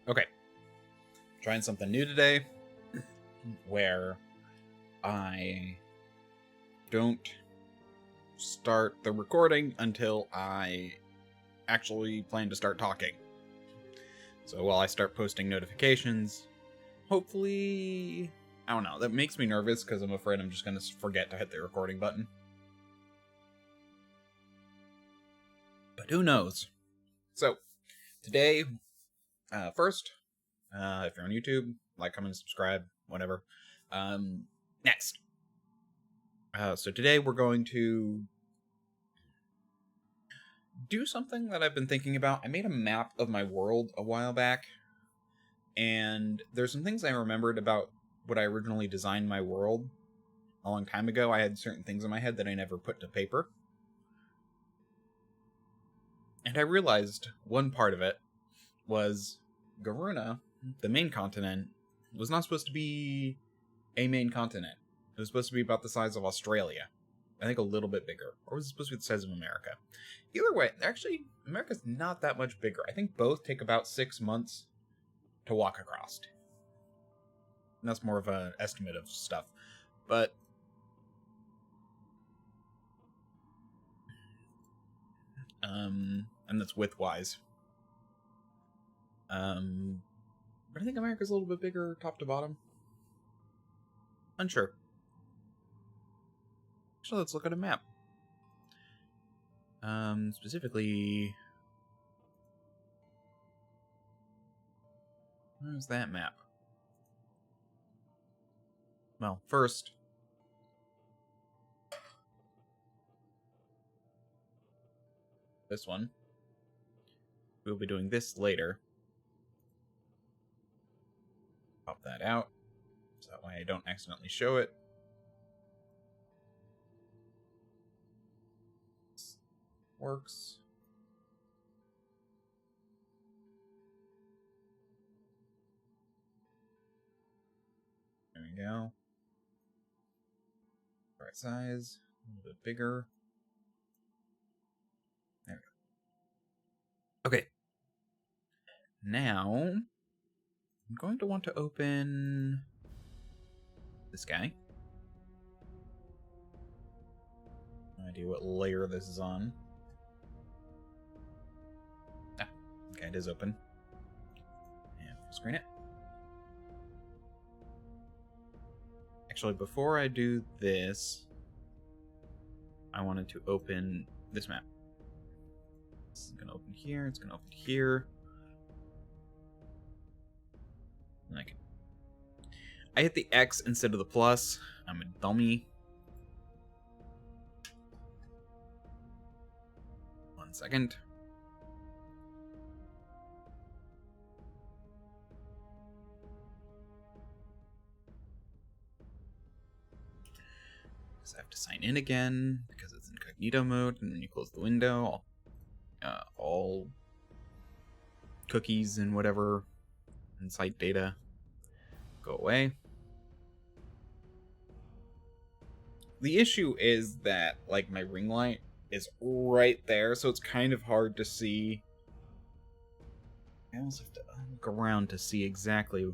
Okay. Trying something new today where I don't start the recording until I actually plan to start talking. So while I start posting notifications, hopefully, I don't know, that makes me nervous because I'm afraid I'm just going to forget to hit the recording button. But who knows? So, today, first, if you're on YouTube, like, comment, subscribe, whatever. Next. So today we're going to do something that I've been thinking about. I made a map of my world a while back, and there's some things I remembered about what I originally designed my world a long time ago. I had certain things in my head that I never put to paper. And I realized one part of it was Garuna, the main continent, was not supposed to be a main continent. It was supposed to be about the size of Australia. I think a little bit bigger. Or was it supposed to be the size of America? Either way, actually, America's not that much bigger. I think both take about 6 months to walk across. And that's more of an estimate of stuff. But and that's width-wise. But I think America's a little bit bigger top to bottom. Unsure. So let's look at a map. Specifically, where's that map? Well, first, this one. We'll be doing this later. Pop that out, so that way I don't accidentally show it. This works. There we go. Right size, a little bit bigger. There we go. Okay. Now, I'm going to want to open this guy. No idea what layer this is on. Ah, okay, it is open. And full screen it. Actually, before I do this, I wanted to open this map. It's going to open here, it's going to open here. And I hit the X instead of the plus. I'm a dummy. 1 second. Because I have to sign in again because it's incognito mode, and then you close the window. All cookies and whatever and site data go away. The issue is that, like, my ring light is right there, so it's kind of hard to see. I almost have to look around to see exactly.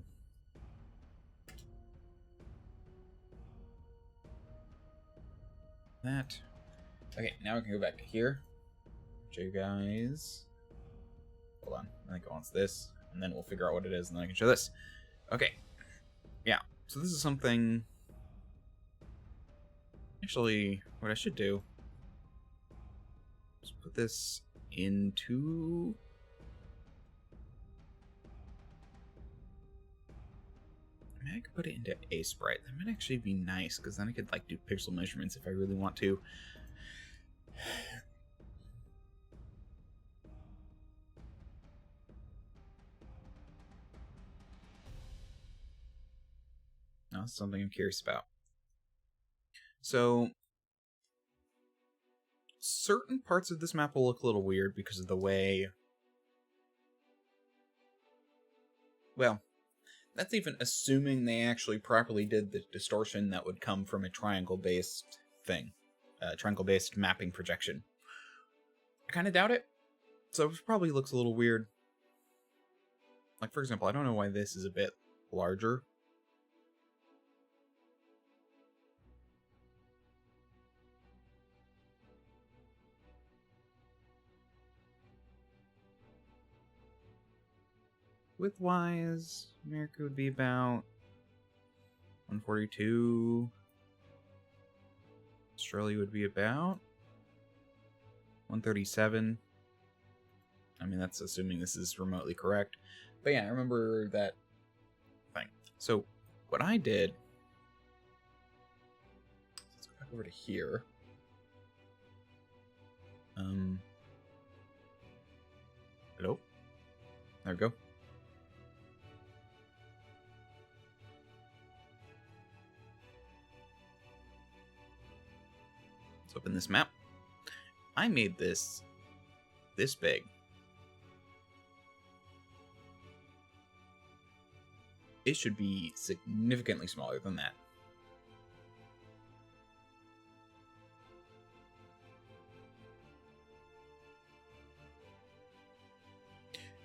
That. Okay, now we can go back to here. Show you guys. Hold on, I think it wants this, and then we'll figure out what it is, and then I can show this. Okay. Yeah, so this is something. Actually, what I should do is put this into. I mean, I could put it into a sprite. That might actually be nice, because then I could like do pixel measurements if I really want to. Now, that's something I'm curious about. So, certain parts of this map will look a little weird because of the way. Well, that's even assuming they actually properly did the distortion that would come from a triangle-based thing. Triangle-based mapping projection. I kind of doubt it. So it probably looks a little weird. Like, for example, I don't know why this is a bit larger. Width-wise, America would be about 142. Australia would be about 137. I mean, that's assuming this is remotely correct. But yeah, I remember that thing. So, what I did... Let's go back over to here. Hello? There we go. Let's open this map. I made this big. It should be significantly smaller than that.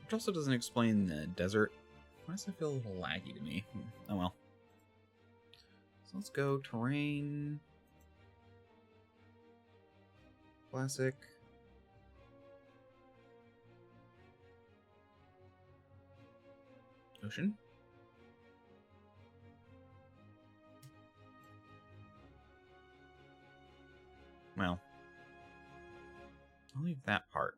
Which also doesn't explain the desert. Why does it feel a little laggy to me? Oh well. So let's go terrain. Classic. Ocean. Well, I'll leave that part.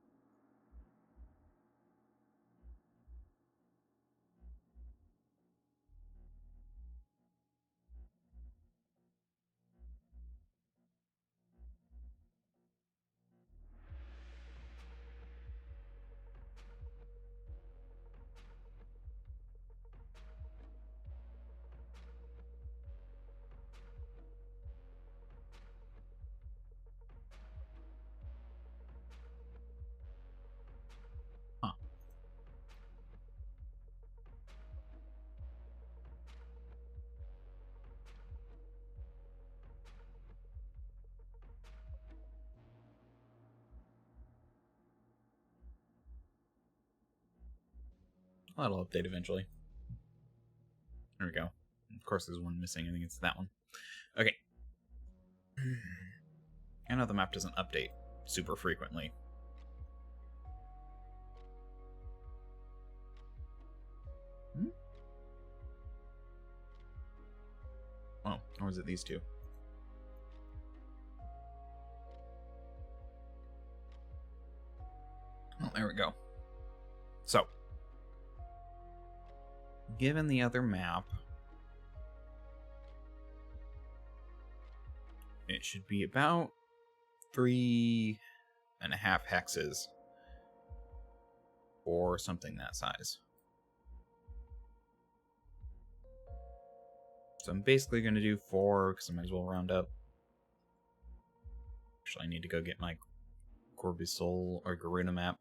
That'll update eventually. There we go. Of course, there's one missing. I think it's that one. Okay. I know the map doesn't update super frequently. Oh, or was it these two? Oh, there we go. So, given the other map, it should be about 3.5 hexes or something that size. So I'm basically going to do 4 because I might as well round up. Actually, I need to go get my Corvisol or Garuna map.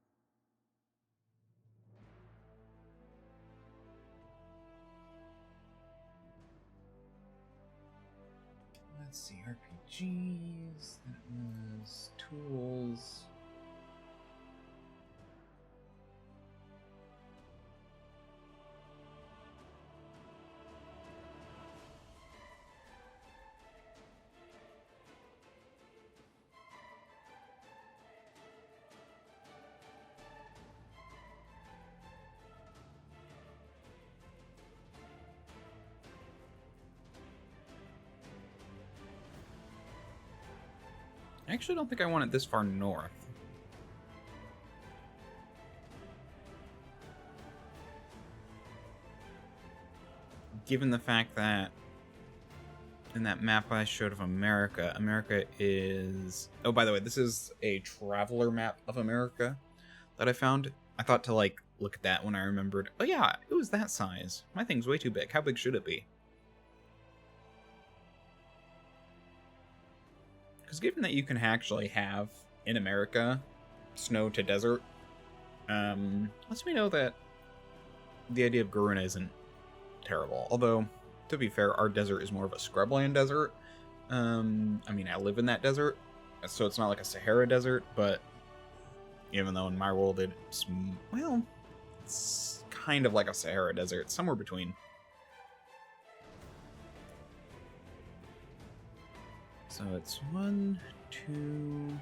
Let's see, RPGs, that was tools. I actually don't think I want it this far north. Given the fact that in that map I showed of America, America is... Oh, by the way, this is a traveler map of America that I found. I thought to, like, look at that when I remembered, oh yeah, it was that size. My thing's way too big. How big should it be? Because given that you can actually have, in America, snow to desert, lets me know that the idea of Garuna isn't terrible. Although, to be fair, our desert is more of a scrubland desert. I mean, I live in that desert, so it's not like a Sahara desert, but even though in my world it's, well, it's kind of like a Sahara Desert, somewhere between. So it's 1, 2,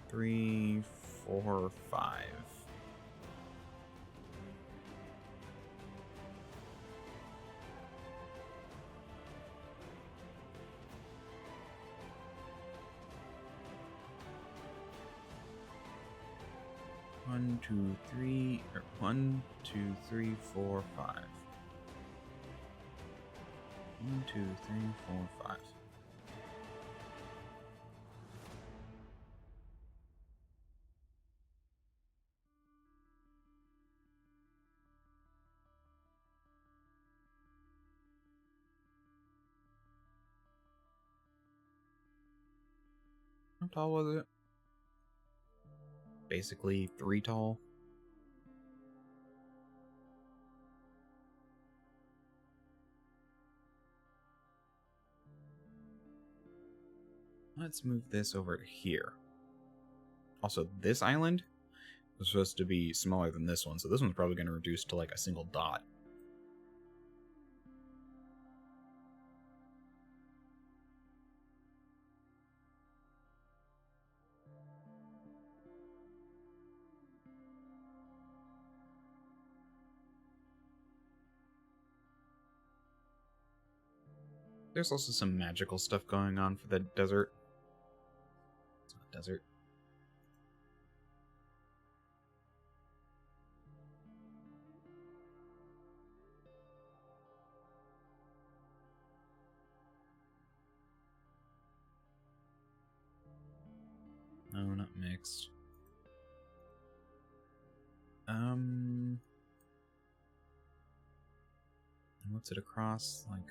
3, 4, 5. One, two, three, or 1, 2, 3, 4, 5. 1, 2, 3, 4, 5. How tall was it? Basically 3 tall. Let's move this over to here. Also, this island was supposed to be smaller than this one, so this one's probably going to reduce to like a single dot. There's also some magical stuff going on for the desert. It's not a desert. No, not mixed. What's it across? Like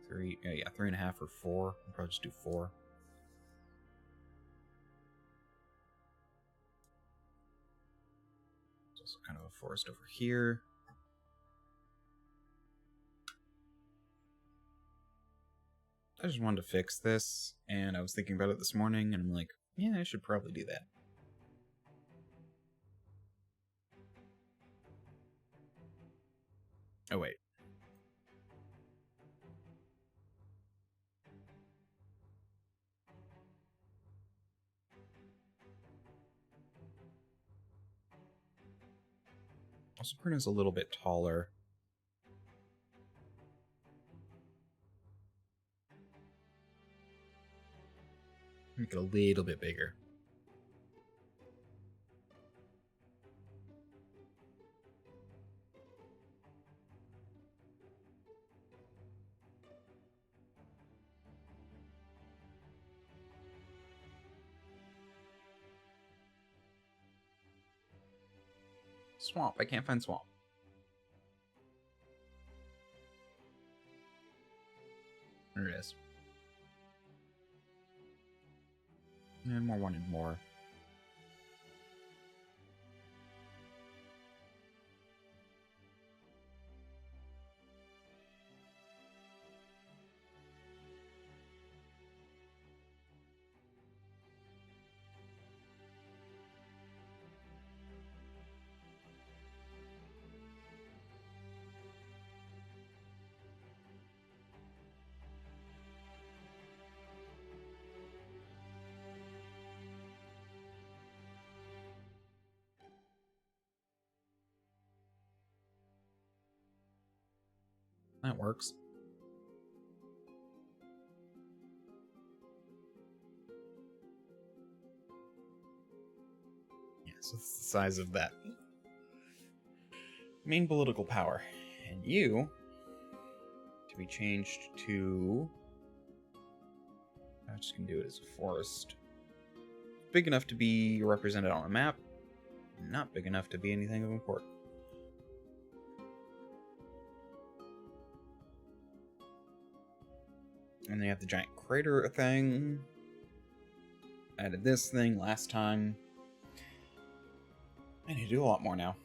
3, yeah, 3.5 or 4. I'll probably just do 4. There's also kind of a forest over here. I just wanted to fix this, and I was thinking about it this morning, and I'm like, yeah, I should probably do that. Oh, wait. Also, Bruno's a little bit taller. Make it a little bit bigger. Swamp. I can't find swamp. There it is. And more wanted more. That works. Yeah, so it's the size of that. Main political power. And you, to be changed to... I'm just going to do it as a forest. Big enough to be represented on a map, not big enough to be anything of import. And they have the giant crater thing. Added this thing last time. I need to do a lot more now.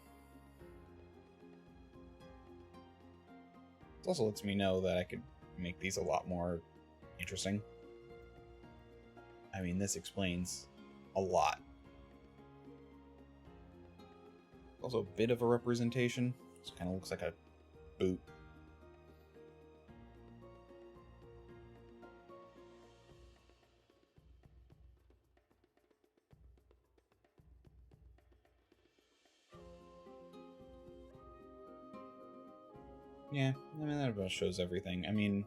It also lets me know that I could make these a lot more interesting. I mean, this explains a lot. Also a bit of a representation. This kind of looks like a boot. Yeah, I mean, that about shows everything. I mean,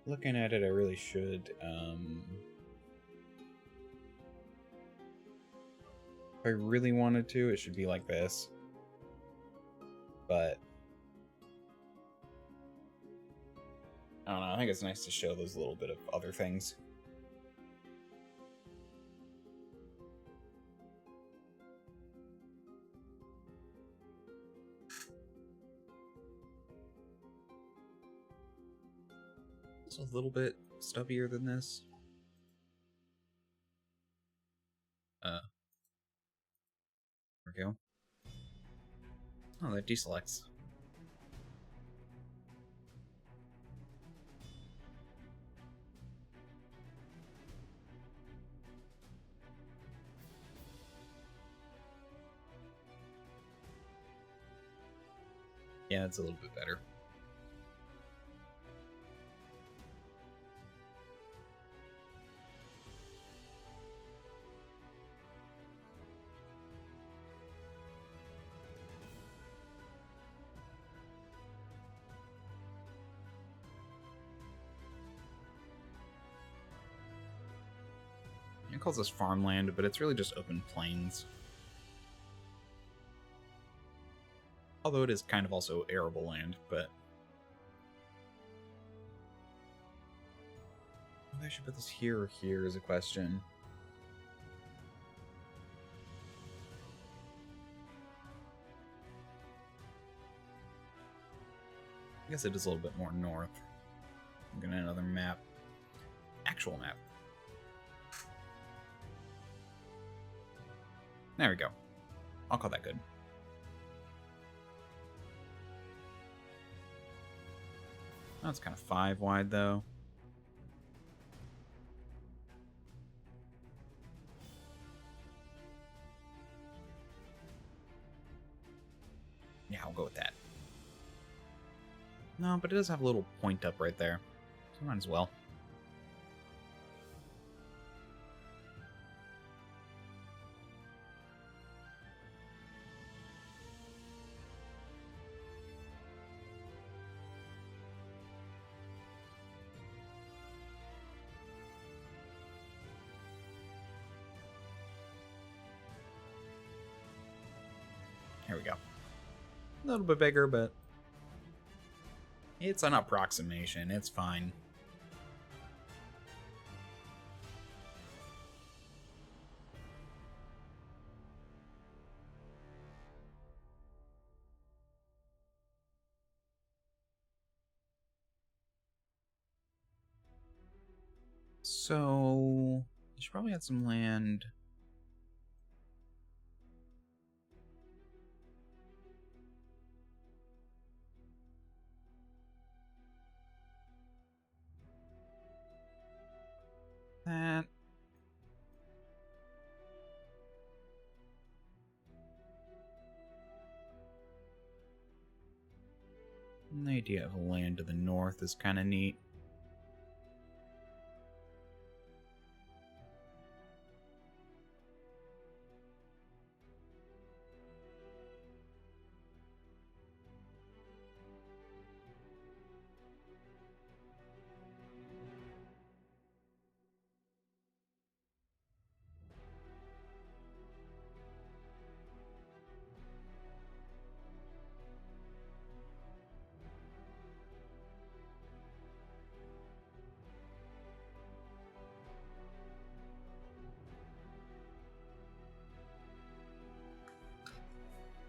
looking at it, I really should, if I really wanted to, it should be like this. But I don't know, I think it's nice to show those little bit of other things. It's a little bit stubbier than this. There we go. Oh, that deselects. Yeah, it's a little bit better. It calls this farmland, but it's really just open plains. Although it is kind of also arable land, but... Maybe I should put this here or here is a question. I guess it is a little bit more north. I'm gonna another map. Actual map. There we go. I'll call that good. Oh, it's kind of 5 wide, though. Yeah, I'll go with that. No, but it does have a little point up right there. So might as well. Here we go. A little bit bigger, but it's an approximation. It's fine. So, you should probably add some land. That. The idea of land to the north is kind of neat.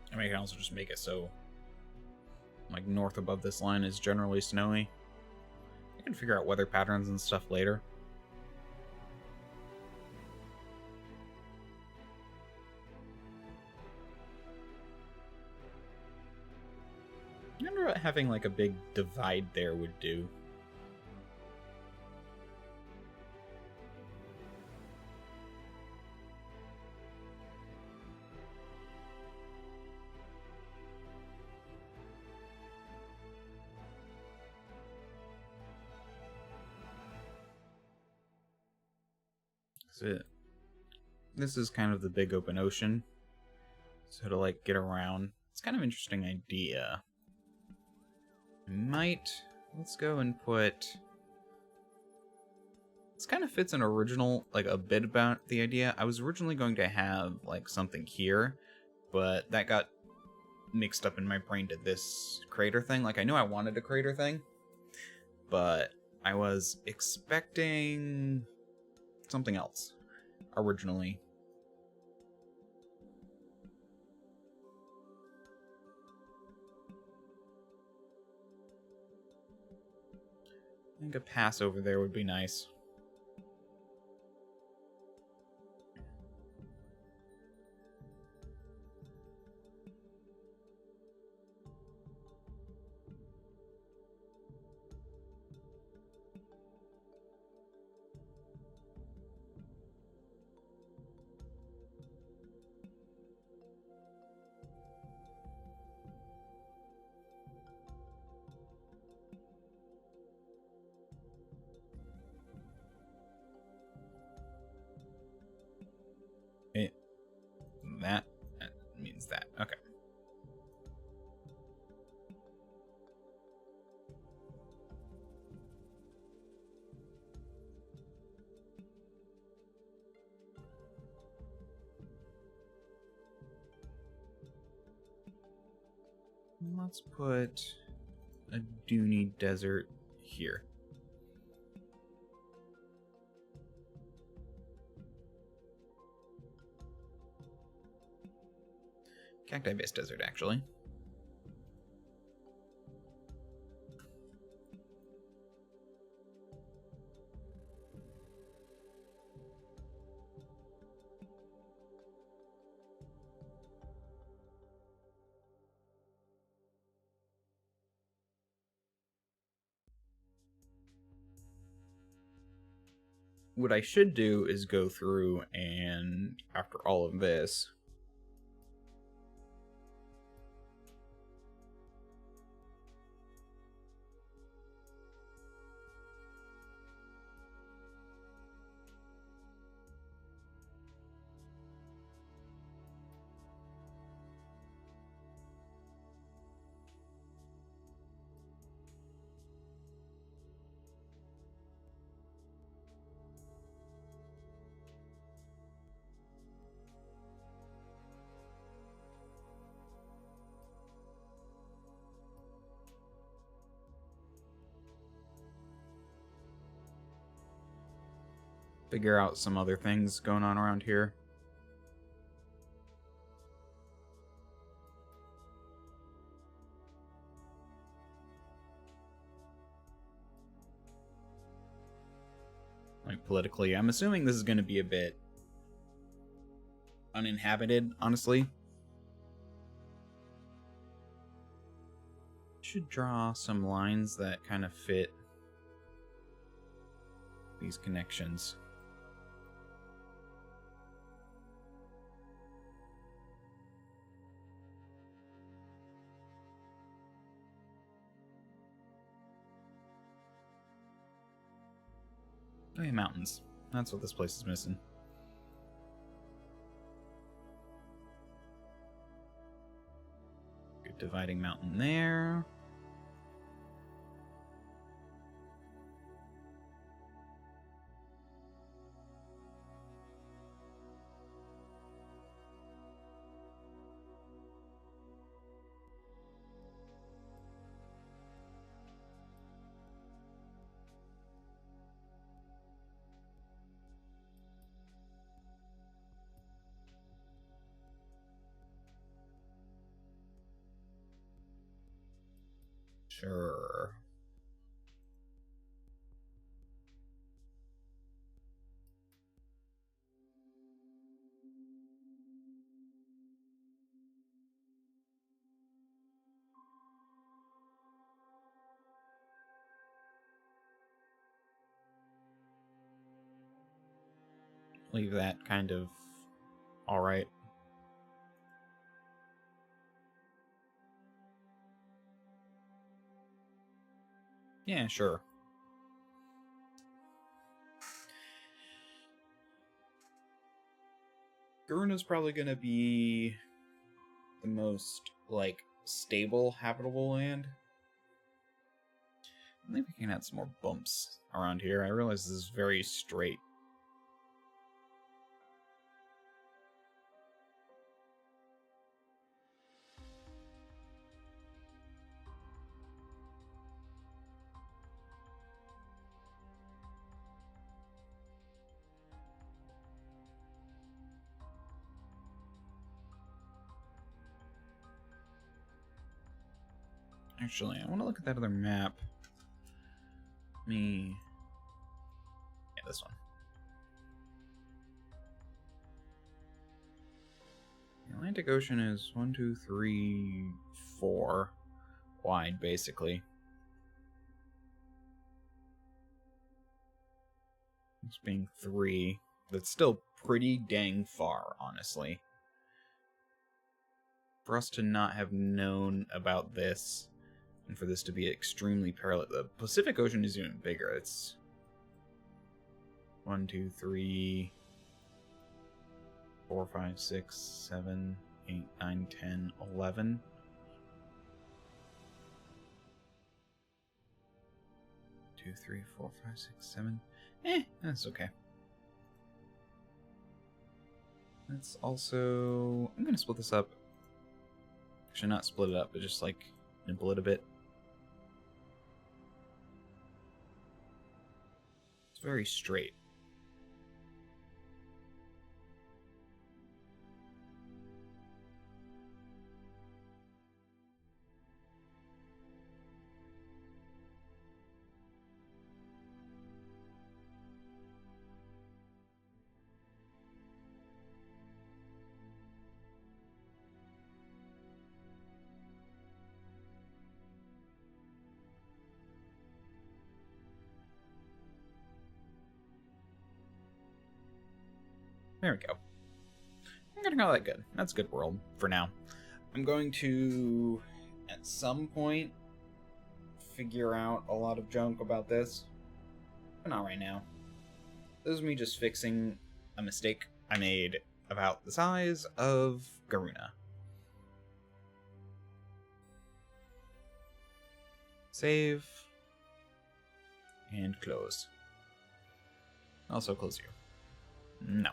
I mean, I can also just make it so, like, north above this line is generally snowy. I can figure out weather patterns and stuff later. I wonder what having, like, a big divide there would do. So this is kind of the big open ocean. So to like get around, it's kind of an interesting idea. Let's go and put... This kind of fits an original, like a bit about the idea. I was originally going to have like something here, but that got mixed up in my brain to this crater thing. Like I knew I wanted a crater thing, but I was expecting something else originally. I think a pass over there would be nice. That means that. Okay. Let's put a Dooney Desert here. Cacti-based desert, actually. What I should do is go through and, after all of this, figure out some other things going on around here. Like, politically, I'm assuming this is going to be a bit uninhabited, honestly. Should draw some lines that kind of fit these connections. Oh yeah, mountains. That's what this place is missing. Good dividing mountain there. Sure. Leave that kind of alright. Yeah, sure. Garuna's probably going to be the most, like, stable, habitable land. I think we can add some more bumps around here. I realize this is very straight. Actually, I want to look at that other map. Yeah, this one. The Atlantic Ocean is 1, 2, 3, 4 wide, basically. This being 3. That's still pretty dang far, honestly. For us to not have known about this, and for this to be extremely parallel. The Pacific Ocean is even bigger. It's 1, 2, 3, 4, 5, 6, 7, 8, 9, 10, 11. 2, 3, 4, 5, 6, 7. That's okay. Let's also... I'm going to split this up. Actually, not split it up, but just, like, nibble it a bit. It's very straight. There we go. I'm gonna call that good. That's a good world for now. I'm going to, at some point, figure out a lot of junk about this, but not right now. This is me just fixing a mistake I made about the size of Garuna. Save. And close. Also close you. No.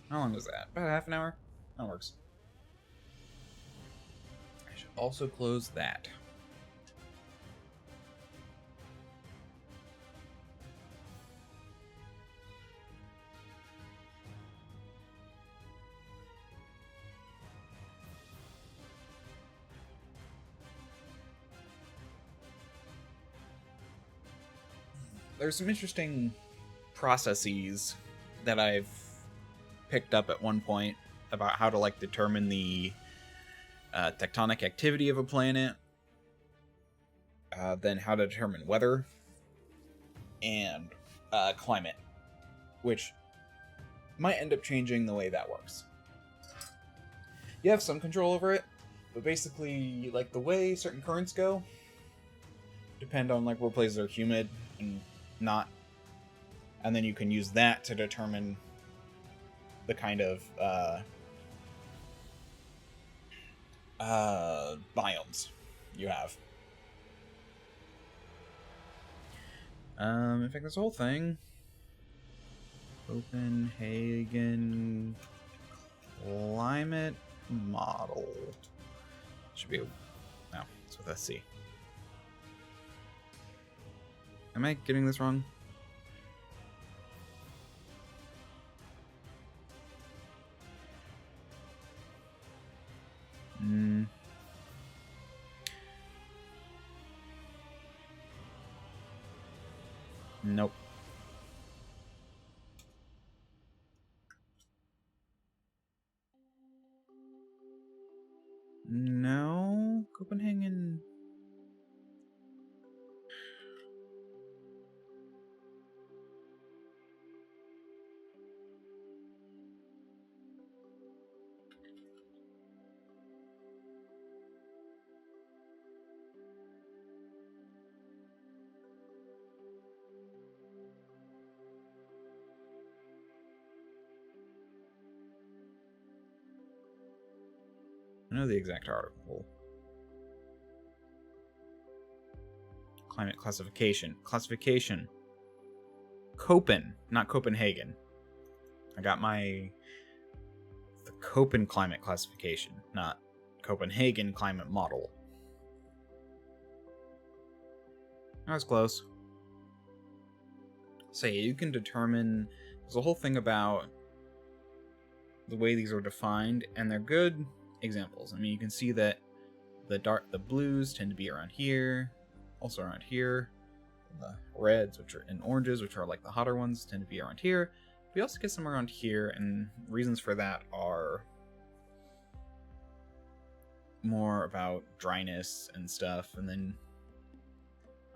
How long was that? About half an hour? That works. I should also close that. There's some interesting processes that I've picked up at one point about how to, like, determine the tectonic activity of a planet, then how to determine weather and climate, which might end up changing the way that works. You have some control over it, but basically, like, the way certain currents go depend on, like, what places are humid and not, and then you can use that to determine the kind of biomes you have. In fact, this whole thing, Copenhagen climate model, should be, no, it's with SC. Am I getting this wrong? Nope. No, Copenhagen. I know the exact article. Climate classification. Classification. Köppen, not Copenhagen. I got the Köppen climate classification, not Copenhagen climate model. That was close. So yeah, you can determine, there's a whole thing about the way these are defined, and they're good examples. I mean, you can see that the blues tend to be around here, also around here. The reds, and oranges, which are like the hotter ones, tend to be around here. We also get some around here, and reasons for that are more about dryness and stuff, and then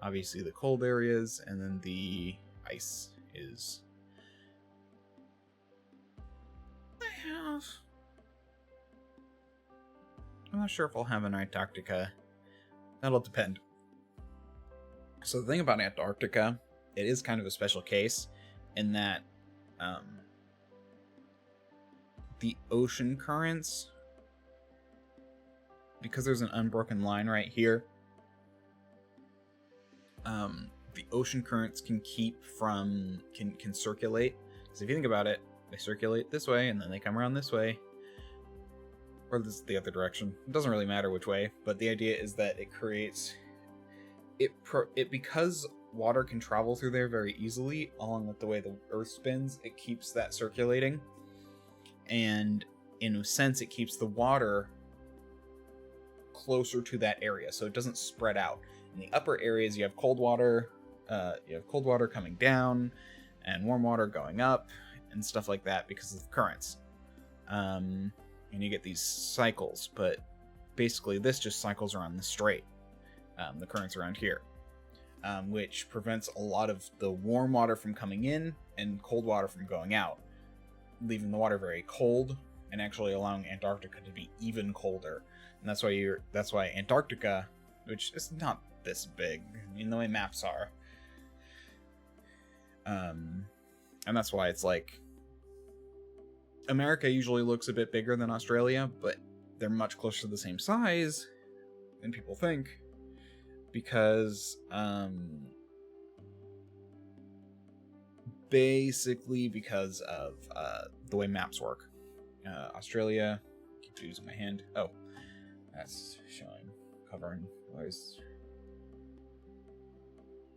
obviously the cold areas, and then the ice is... I'm not sure if I'll have an Antarctica. That'll depend. So the thing about Antarctica, it is kind of a special case in that the ocean currents, because there's an unbroken line right here, the ocean currents can circulate. So if you think about it, they circulate this way and then they come around this way, or this is the other direction. It doesn't really matter which way, but the idea is that it creates it because water can travel through there very easily, along with the way the Earth spins, it keeps that circulating, and in a sense, it keeps the water closer to that area, so it doesn't spread out. In the upper areas, you have cold water coming down, and warm water going up, and stuff like that because of the currents. And you get these cycles, but basically this just cycles around the strait. The currents around here, which prevents a lot of the warm water from coming in and cold water from going out, leaving the water very cold and actually allowing Antarctica to be even colder. And that's why Antarctica, which is not this big, I mean, the way maps are, and that's why it's like America usually looks a bit bigger than Australia, but they're much closer to the same size than people think. Because basically because of the way maps work. Australia, I keep using my hand. Oh, that's showing, covering. Where's...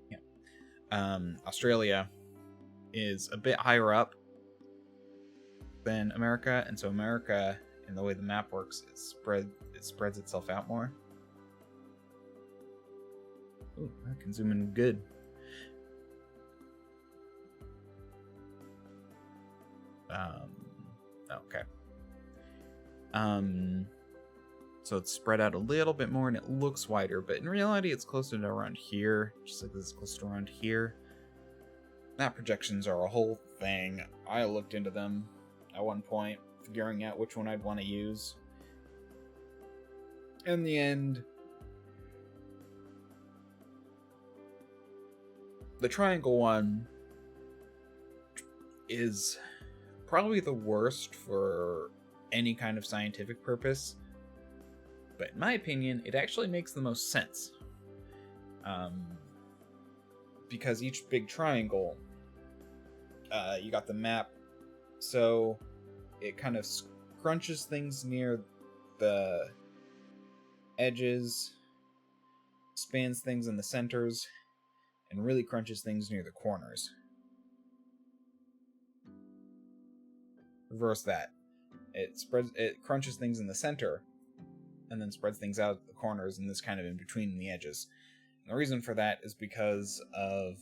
Yeah. Australia is a bit higher up than America, and so America, in the way the map works, it spreads itself out more. Ooh, I can zoom in good. Okay. So it's spread out a little bit more and it looks wider, but in reality it's closer to around here, just like this is close to around here. Map projections are a whole thing. I looked into them at one point, figuring out which one I'd want to use. In the end, the triangle one is probably the worst for any kind of scientific purpose, but in my opinion, it actually makes the most sense. Because each big triangle, you got the map, so it kind of scrunches things near the edges, spans things in the centers, and really crunches things near the corners. Reverse that. It crunches things in the center, and then spreads things out at the corners, and this kind of in between the edges. And the reason for that is because of,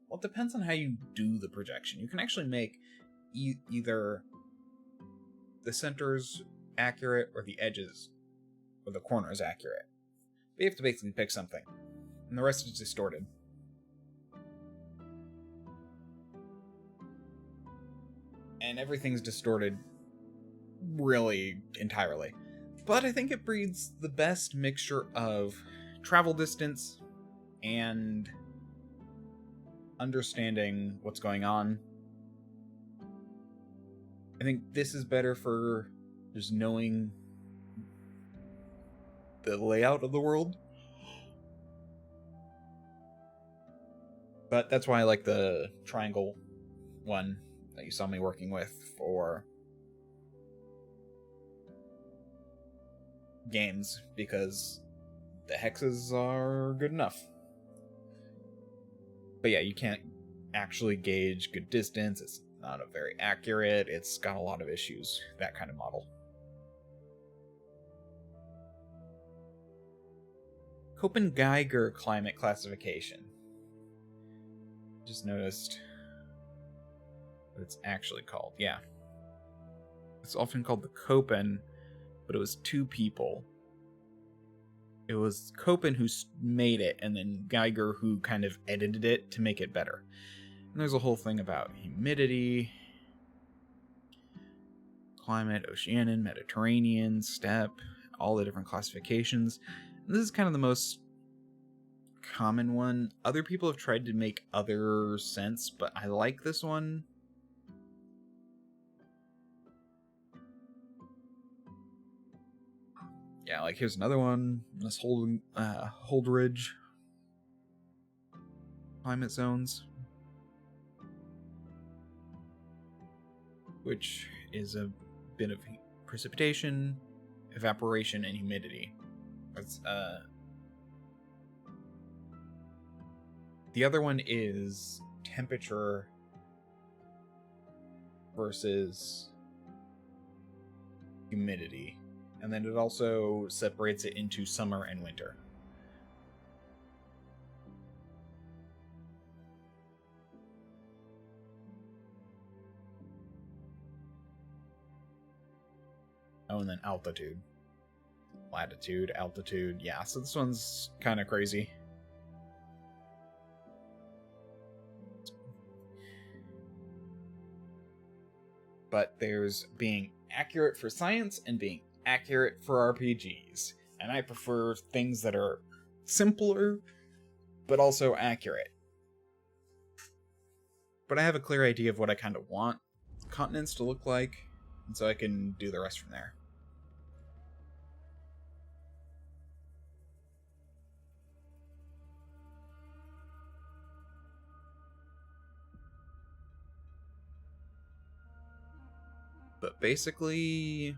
well, it depends on how you do the projection. You can actually make either the centers accurate or the edges or the corners accurate. But you have to basically pick something, and the rest is distorted. And everything's distorted really entirely. But I think it breeds the best mixture of travel distance and understanding what's going on. I think this is better for just knowing the layout of the world. But that's why I like the triangle one that you saw me working with for games, because the hexes are good enough. But yeah, you can't actually gauge good distance. It's not very accurate. It's got a lot of issues, that kind of model. Köppen-Geiger climate classification. Just noticed what it's actually called. Yeah. It's often called the Köppen, but it was two people. It was Köppen who made it, and then Geiger who kind of edited it to make it better. And there's a whole thing about humidity, climate, oceanian, Mediterranean, steppe, all the different classifications. And this is kind of the most common one. Other people have tried to make other sense, but I like this one. Yeah, like here's another one. This Holdridge climate zones, which is a bit of precipitation, evaporation, and humidity. It's, the other one is temperature versus humidity. And then it also separates it into summer and winter. Oh, and then altitude. Latitude, altitude. Yeah, so this one's kind of crazy. But there's being accurate for science and being accurate for RPGs. And I prefer things that are simpler, but also accurate. But I have a clear idea of what I kind of want continents to look like, and so I can do the rest from there. But basically,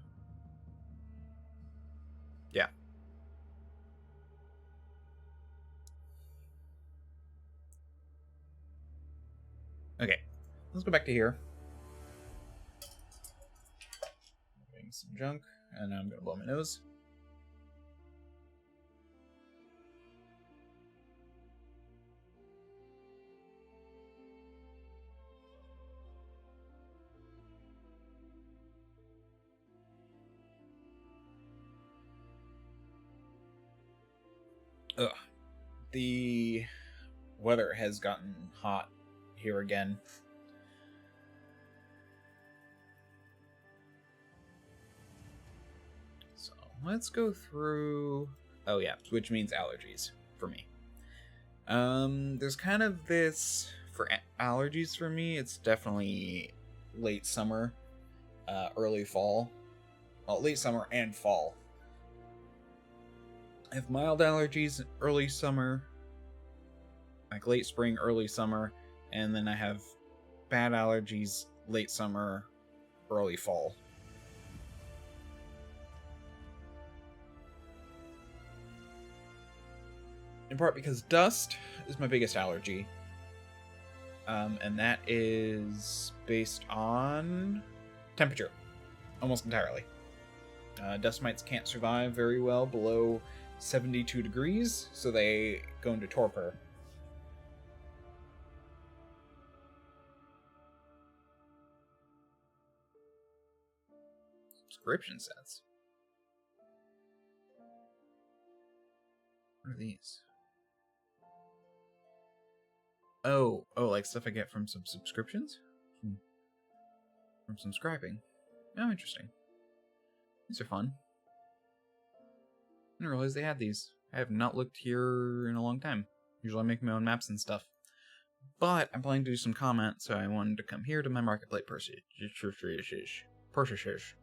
yeah. Okay, let's go back to here. Getting some junk, and now I'm gonna blow my nose. Ugh. The weather has gotten hot here again. So let's go through. Oh yeah, which means allergies for me. There's kind of this for allergies for me. It's definitely late summer, early fall. Well, late summer and fall. I have mild allergies early summer, like late spring, early summer, and then I have bad allergies late summer, early fall. In part because dust is my biggest allergy, and that is based on temperature, almost entirely. Dust mites can't survive very well below 72 degrees, so they go into torpor. Subscription sets. What are these? Oh, like stuff I get from some subscriptions? From subscribing. Oh, interesting. These are fun. I didn't realize they had these. I have not looked here in a long time. Usually I make my own maps and stuff. But I'm planning to do some comments, so I wanted to come here to my marketplace purchases. Subscription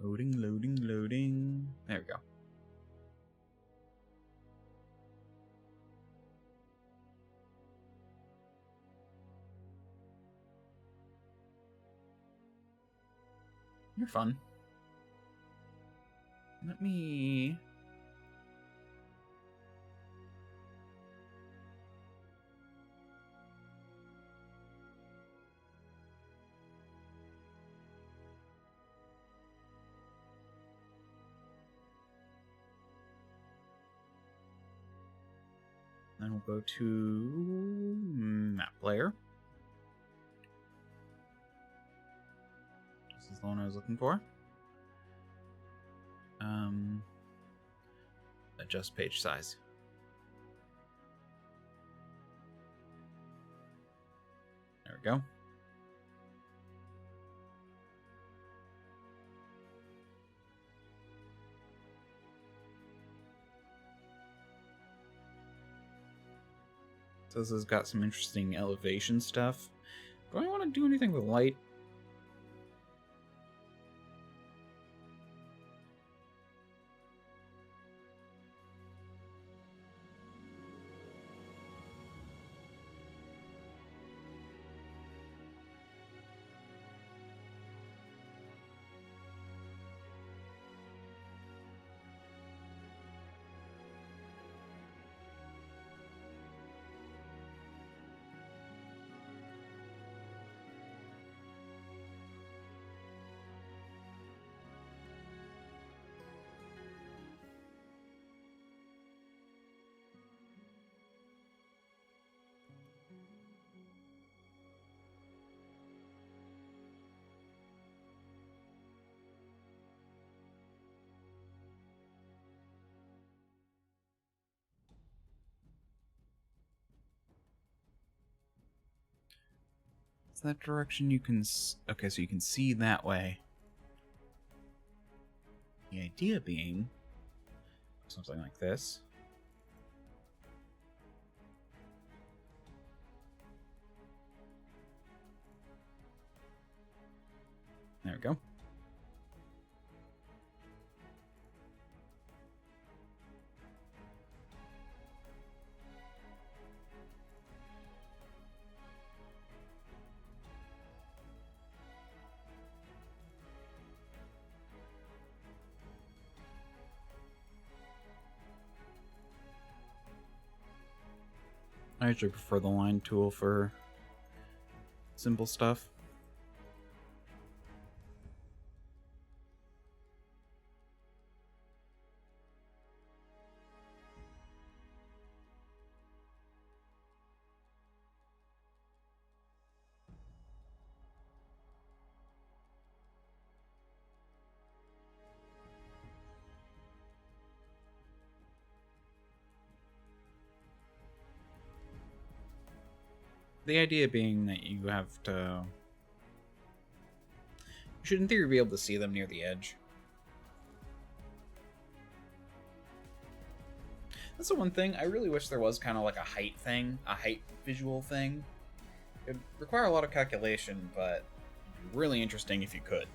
Loading, loading, loading. There we go. You're fun. Let me... Then we'll go to map player. This is the one I was looking for. Adjust page size. There we go. So this has got some interesting elevation stuff. Do I want to do anything with light? Is that direction you can... Okay, so you can see that way. The idea being something like this. There we go. I actually prefer the line tool for simple stuff. The idea being that you have to... You should in theory be able to see them near the edge. That's the one thing. I really wish there was kind of like a height thing, a height visual thing. It'd require a lot of calculation, but it'd be really interesting if you could.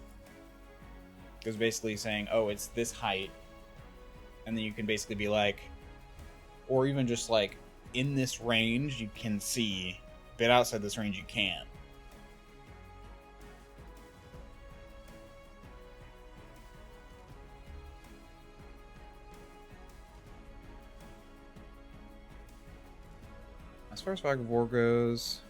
Because basically saying, oh, it's this height, and then you can basically be like, or even just like, in this range you can see, but outside this range you can't. As far as Fog of War goes,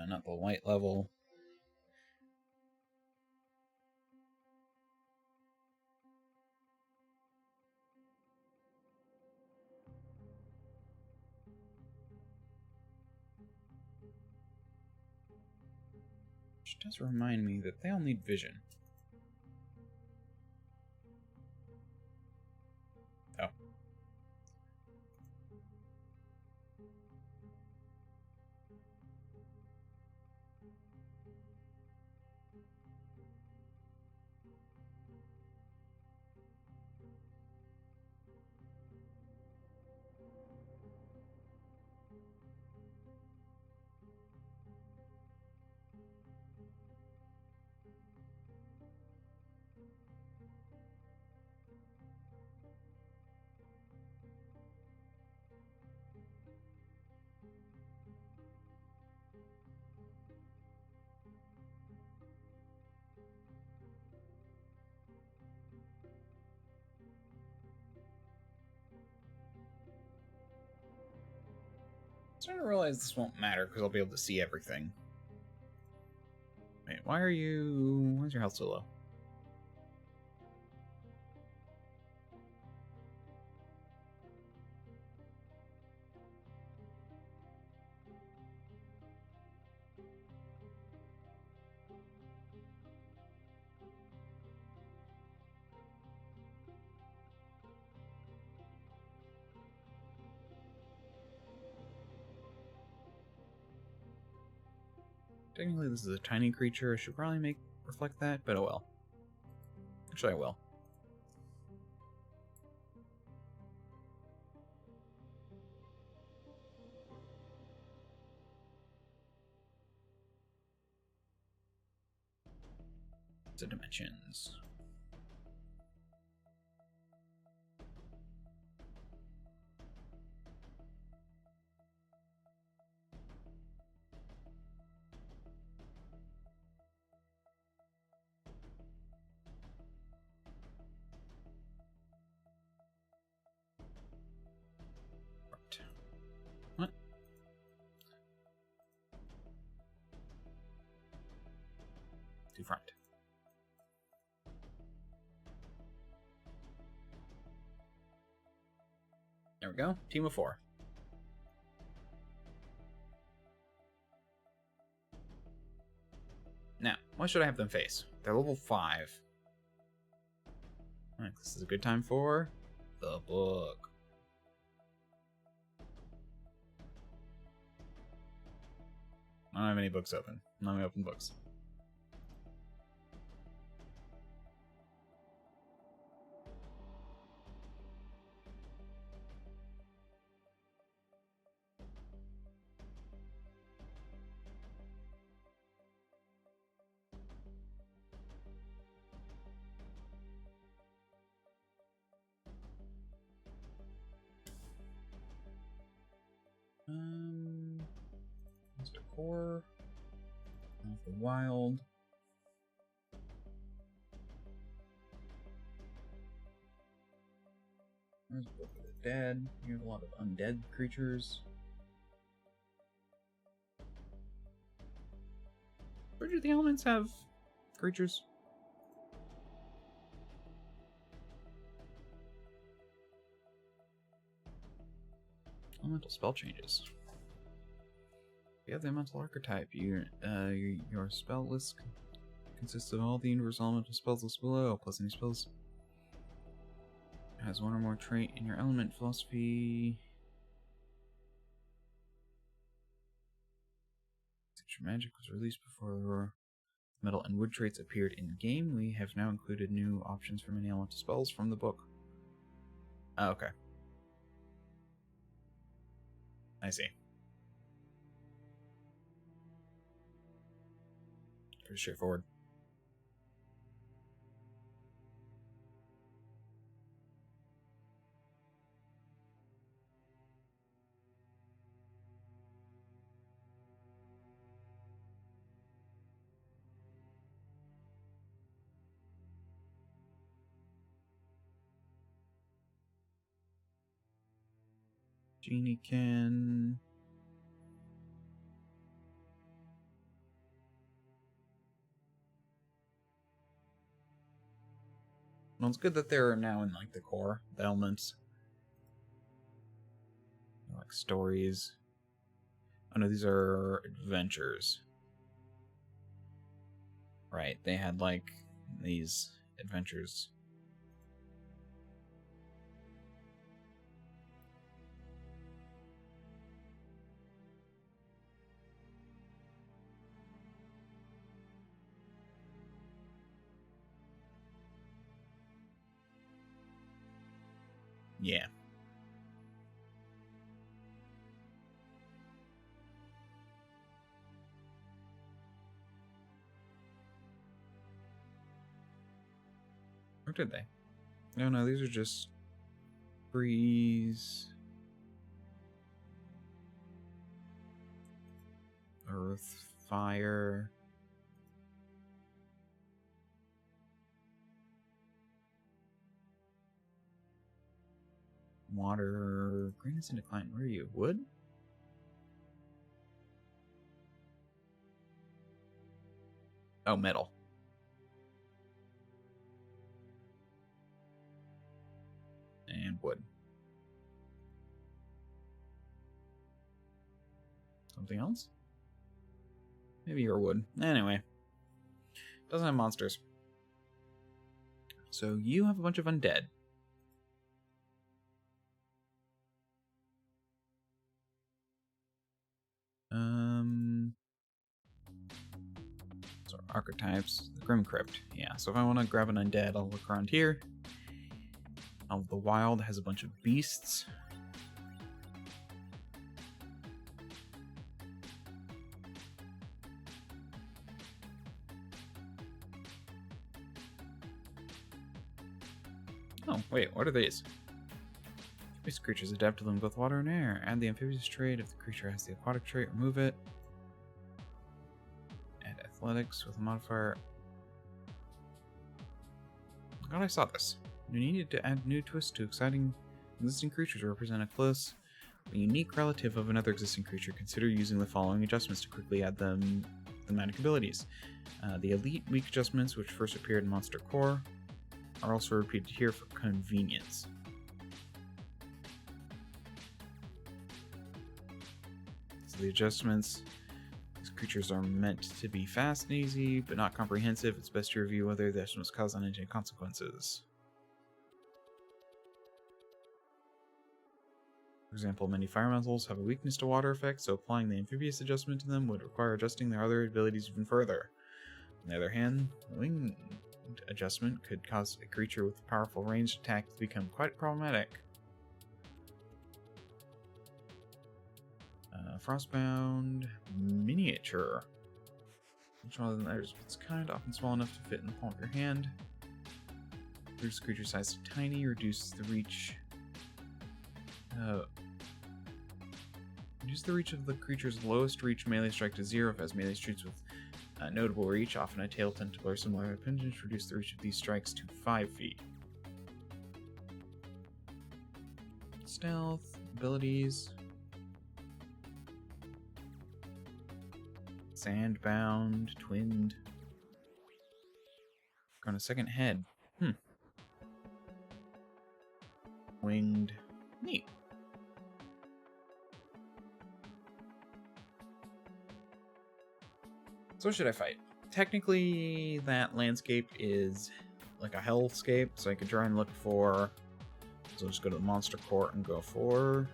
not the light level. Which does remind me that they all need vision. Oh. starting to realize this won't matter because I'll be able to see everything. Wait, why is your health so low? Technically, this is a tiny creature. I should probably reflect that, but oh well. Actually, I will. The dimensions. What? To front. There we go. Team of 4. Now, what should I have them face? They're level 5. Alright, this is a good time for the book. I don't have any books open. Not any open books. Mr. Core. Off the Wild. There's Book of the Dead. You have a lot of undead creatures. Where do the elements have creatures? Elemental spell changes. If you have the elemental archetype, your spell list consists of all the universal elemental spells listed below, plus any spells has one or more trait in your element philosophy. Signature magic was released before metal and wood traits appeared in game. We have now included new options for many elemental spells from the book. Oh, okay. I see. Pretty straightforward. Genie can... Well, it's good that they're now in, like, the core, the elements. Like, stories. Oh no, these are adventures. Right, they had, like, these adventures. Yeah. Or did they? No, these are just breeze, earth, fire, water. Green is in decline. Where are you? Wood? Oh, metal. And wood. Something else? Maybe your wood. Anyway. Doesn't have monsters. So you have a bunch of undead. So archetypes, the Grim Crypt. Yeah, so if I want to grab an undead, I'll look around here. Out of the Wild has a bunch of beasts. Oh, wait, what are these? These creatures adapt to them both water and air. Add the amphibious trait if the creature has the aquatic trait, remove it. Add athletics with a modifier. I thought I saw this. You needed to add new twists to exciting existing creatures to represent a close, a unique relative of another existing creature. Consider using the following adjustments to quickly add them thematic abilities. The elite weak adjustments, which first appeared in Monster Core, are also repeated here for convenience. So the adjustments, these creatures are meant to be fast and easy, but not comprehensive. It's best to review whether the adjustments cause unintended consequences. For example, many fire elementals have a weakness to water effects, so applying the amphibious adjustment to them would require adjusting their other abilities even further. On the other hand, the winged adjustment could cause a creature with powerful ranged attack to become quite problematic. Frostbound miniature. Each one of them is its kind, often small enough to fit in the palm of your hand. Reduce creature size to tiny, reduce the reach. Reduce the reach of the creature's lowest reach melee strike to 0 if it has melee streaks with notable reach, often a tail, tentacle, or similar appendage. Reduce the reach of these strikes to 5 feet. Stealth, abilities. Sandbound, twinned. Grown a second head. Winged. Neat. So what should I fight? Technically, that landscape is like a hellscape, so I could try and look for... So I'll just go to the monster court and go for...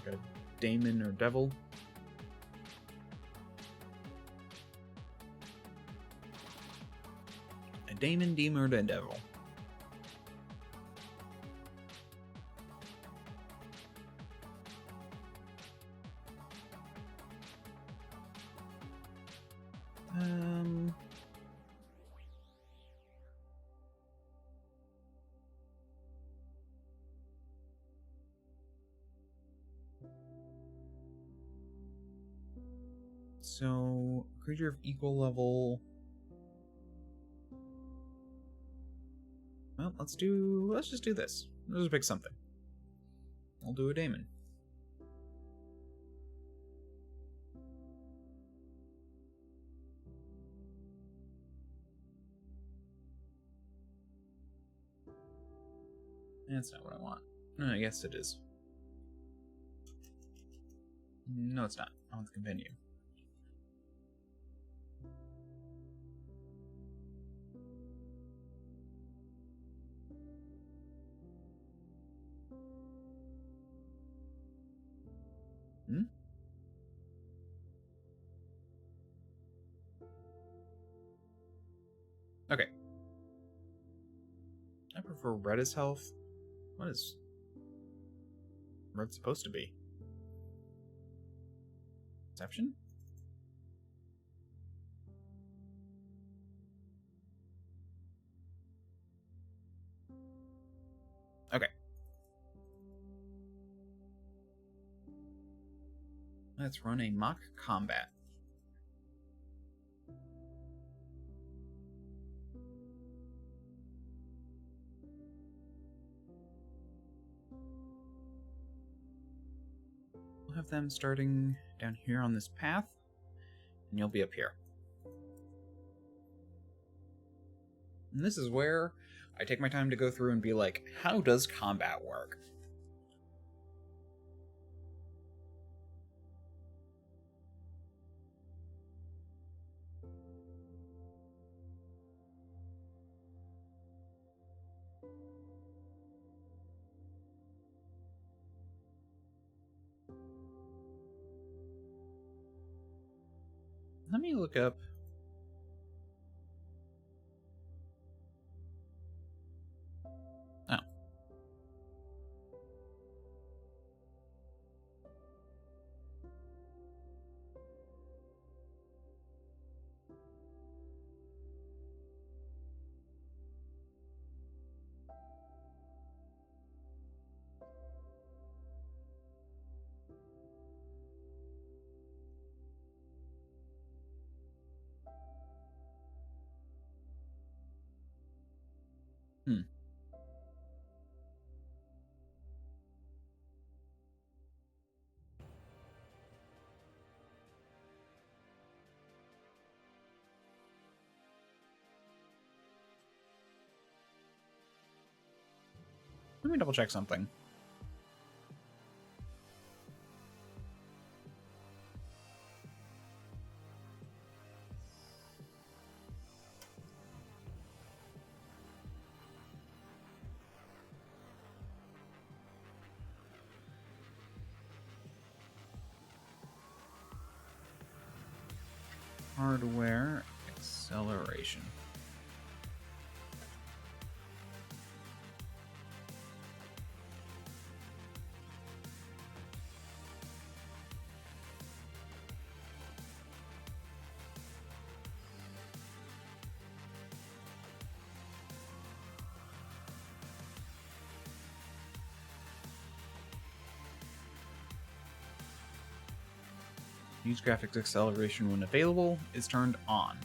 like a daemon or devil. A daemon, demon, or a devil. So, creature of equal level. Well, let's just do this. Let's just pick something. I'll do a daemon. That's not what I want. Yes, it is. No, it's not. I want the companion. Okay. I prefer red as health. What is red supposed to be? Perception? Okay. Let's run a mock combat. We'll have them starting down here on this path. and you'll be up here. And this is where I take my time to go through and be like, how does combat work? Let me look up. Oh. Let me double check something. Hardware acceleration. Use graphics acceleration when available is turned on.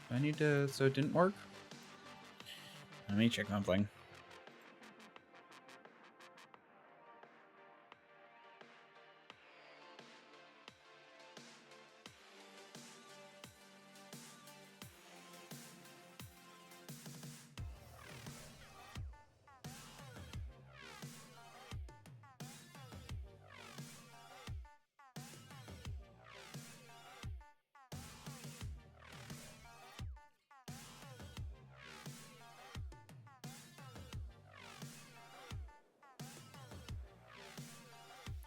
I need to, so it didn't work? Let me check something.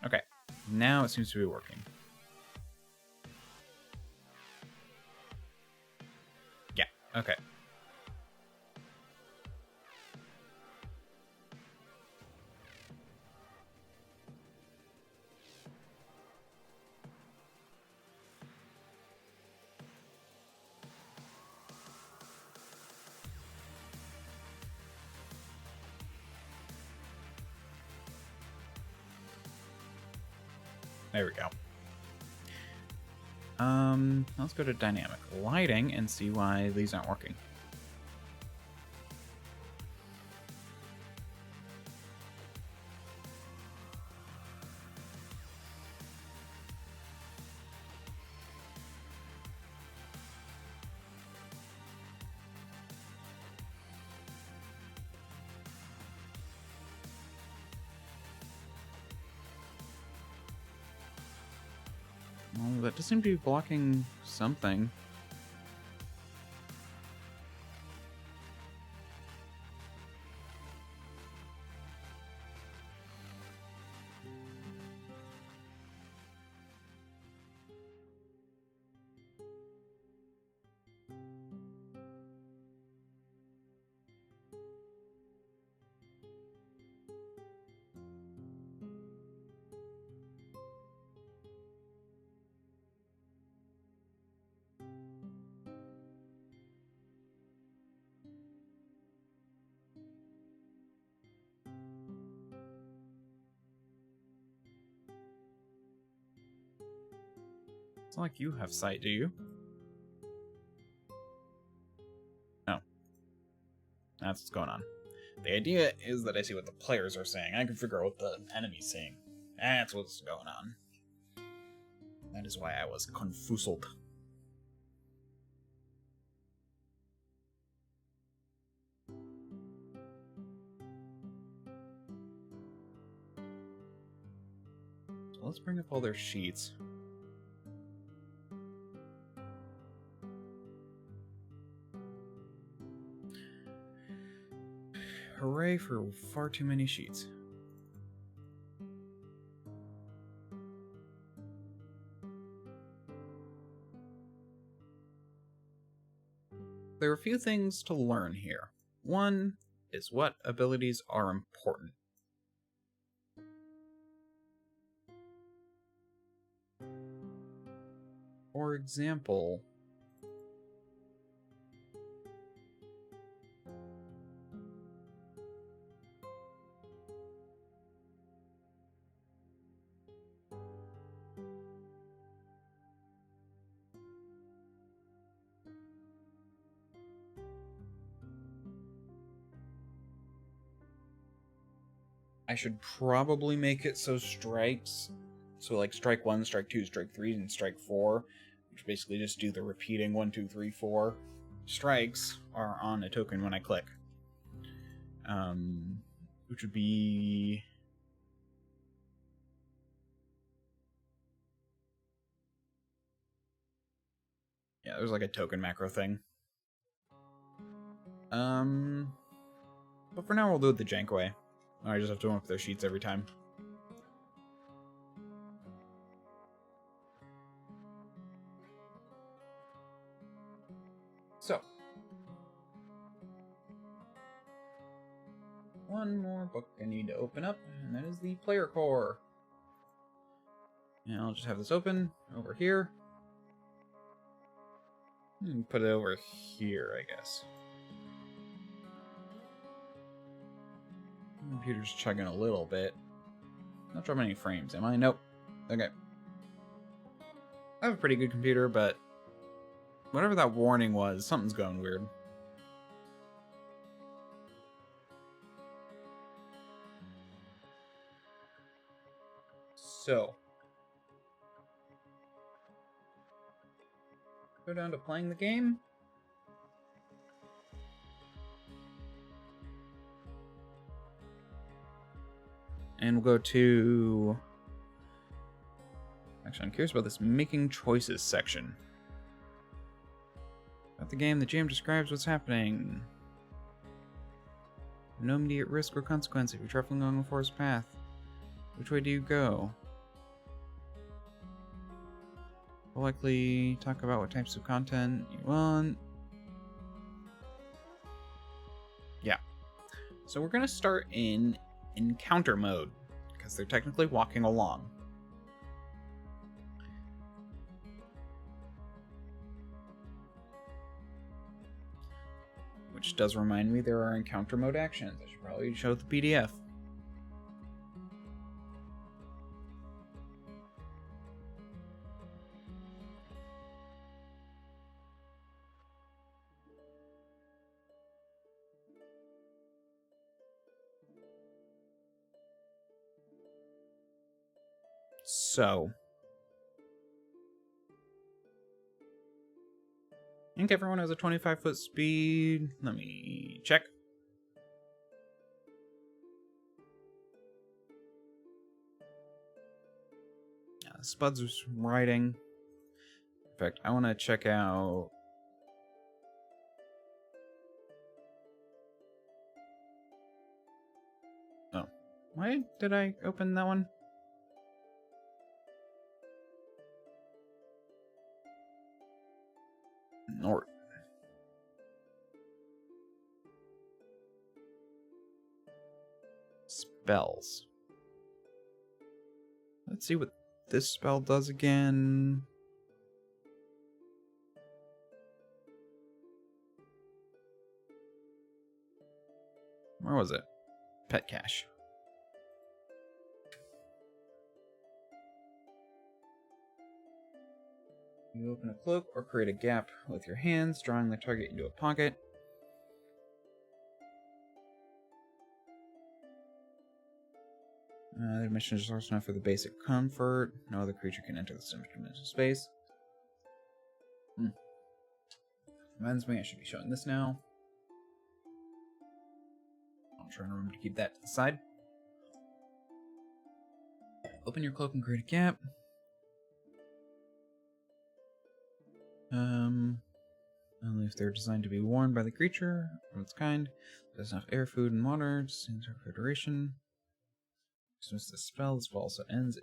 Okay, now it seems to be working. Yeah, okay. There we go. Let's go to dynamic lighting and see why these aren't working. Well, that does seem to be blocking something. not like you have sight, do you? No. That's what's going on. The idea is that I see what the players are saying. I can figure out what the enemy's saying. That's what's going on. That is why I was confused. So let's bring up all their sheets. Hooray for far too many sheets. There are a few things to learn here. One is what abilities are important. For example, I should probably make it so strikes, so like strike 1, strike 2, strike 3, and strike 4, which basically just do the repeating 1, 2, 3, 4 strikes are on a token when I click. Which would be... yeah, there's like a token macro thing. But for now we'll do it the jank way. I just have to open up their sheets every time. So, one more book I need to open up, and that is the player core. And I'll just have this open over here. And put it over here, I guess. Computer's chugging a little bit. Not dropping any frames, am I? Nope. Okay. I have a pretty good computer, but whatever that warning was, something's going weird. So, go down to playing the game. And we'll go to... actually, I'm curious about this making choices section. About the game, the GM describes what's happening. No immediate risk or consequence if you're traveling along a forest path. Which way do you go? We'll likely talk about what types of content you want. Yeah. So we're going to start in encounter mode, because they're technically walking along. Which does remind me there are encounter mode actions. I should probably show the PDF. So, I think everyone has a 25-foot speed. Let me check. Spud's riding. In fact, I want to check out... oh. Why did I open that one? Nort. Spells. Let's see what this spell does again. Where was it? Pet cache. You open a cloak or create a gap with your hands, drawing the target into a pocket. The dimension is large enough for the basic comfort. No other creature can enter this dimensional space. Reminds me, I should be showing this now. I'll try and remember to keep that to the side. Open your cloak and create a gap. Only if they're designed to be worn by the creature of its kind. There's enough air, food, and water to stand for duration. Dismiss the spell also ends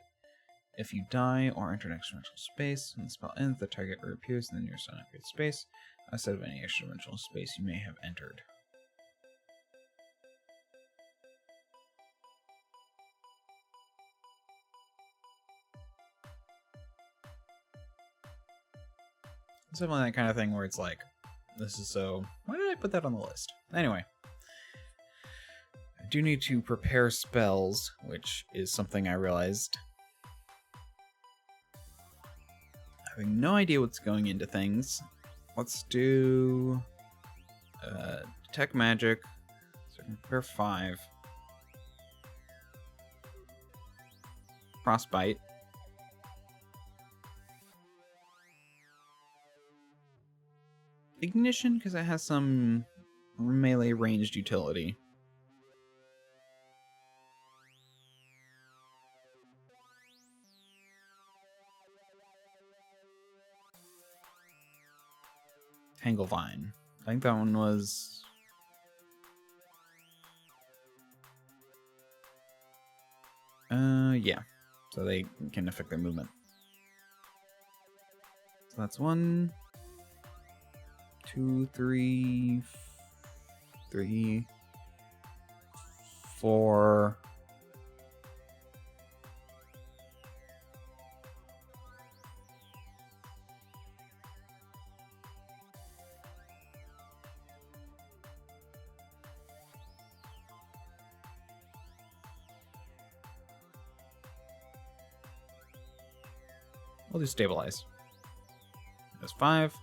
if you die or enter an extra-dimensional space. When the spell ends, the target reappears in the nearest unoccupied space, outside of any extra-dimensional space you may have entered. Something like that kind of thing where it's like, this is so... Why did I put that on the list? Anyway. I do need to prepare spells, which is something I realized. Having no idea what's going into things. Let's do... Detect Magic. So I can prepare 5. Frostbite. Ignition, because it has some melee ranged utility. Tanglevine. I think that one was... yeah. So they can affect their movement. So that's 1, 2, 3, 4. We'll do stabilize. That's 5.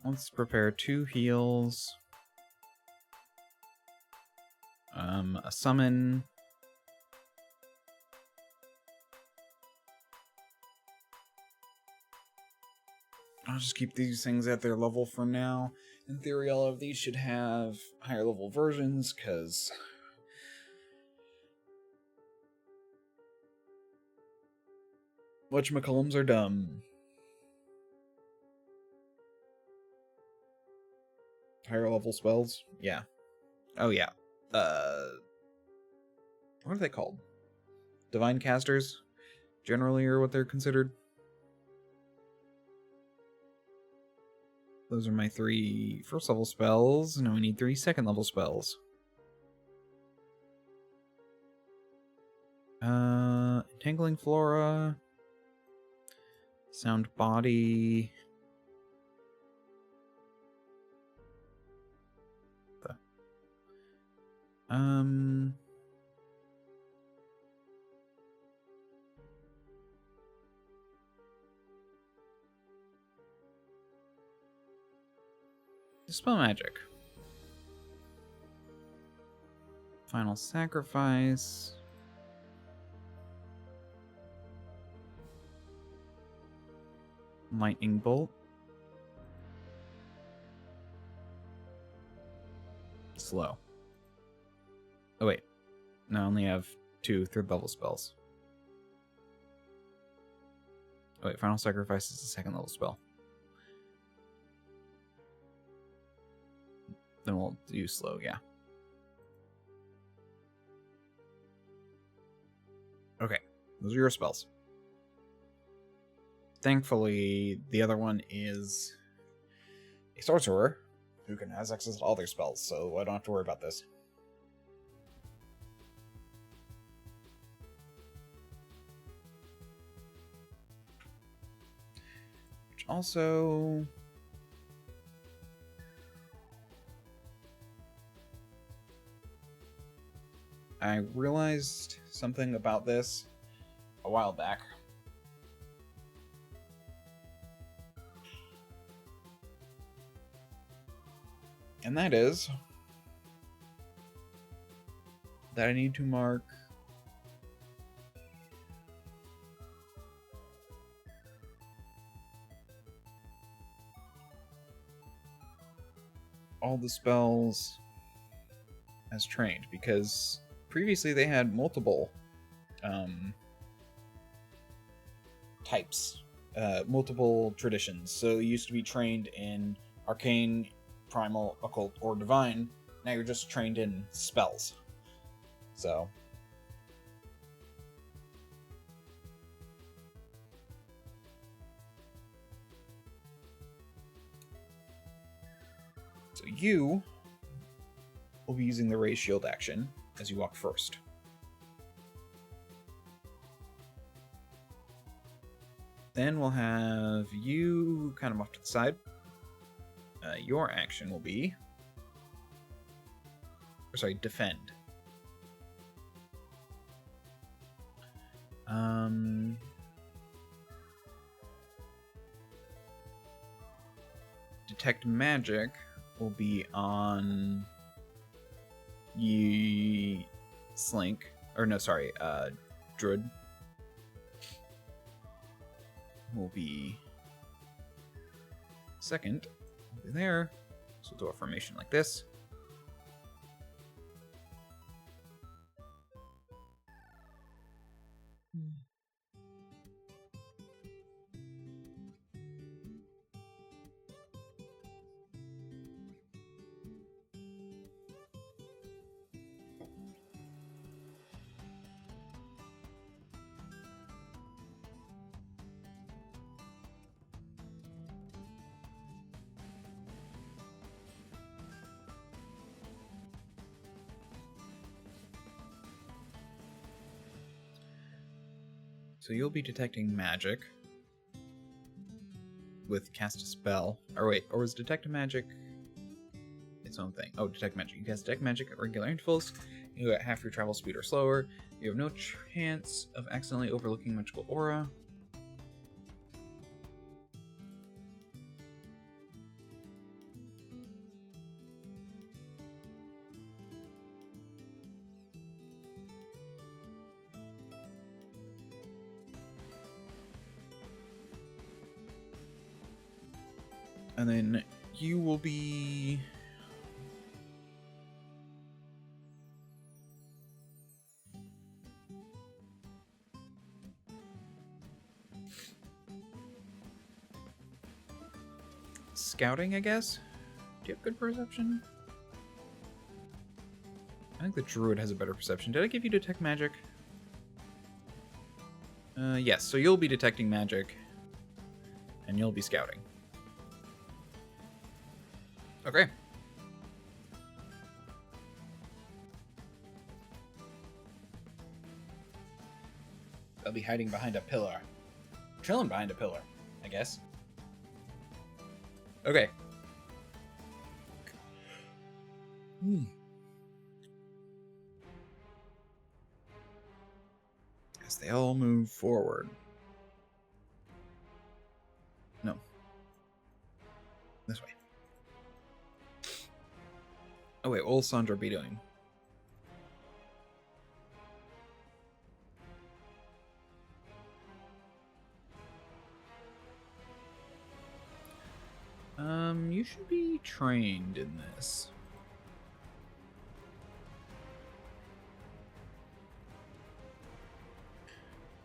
Let's prepare 2 heals. A summon. I'll just keep these things at their level for now. In theory, all of these should have higher level versions, because... whatchamacallums are dumb. Higher level spells? Yeah. Oh, yeah. What are they called? Divine casters? Generally are what they're considered. Those are my 3 first level spells. Now we need 3 second level spells. Entangling Flora. Sound Body. Dispel Magic. Final Sacrifice. Lightning Bolt. Slow. Oh wait. No, I only have 2 third level spells. Oh wait, Final Sacrifice is a 2nd level spell. Then we'll do slow, yeah. Okay, those are your spells. Thankfully, the other one is a sorcerer who can has access to all their spells, so I don't have to worry about this. Which also... I realized something about this. a while back. And that is that I need to mark all the spells as trained, because previously they had multiple types, multiple traditions. So you used to be trained in arcane, primal, occult, or divine. Now you're just trained in spells. So you will be using the raise shield action as you walk first. Then we'll have you kind of off to the side. Your action will be... defend. Detect magic will be on Slink. Or no, sorry, Druid. Will be second. Will be there. So we'll do a formation like this. So you'll be detecting magic with cast a spell. Or wait, or was detect magic its own thing? Oh, detect magic. You cast detect magic at regular intervals. You at half your travel speed or slower. You have no chance of accidentally overlooking magical aura. And then you will be... scouting, I guess? Do you have good perception? I think the druid has a better perception. Did I give you detect magic? Yes, so you'll be detecting magic. And you'll be scouting. Okay. They'll be hiding behind a pillar. Chilling behind a pillar, I guess. Okay. As they all move forward. No. This way. Oh wait, what will Sandra be doing? You should be trained in this.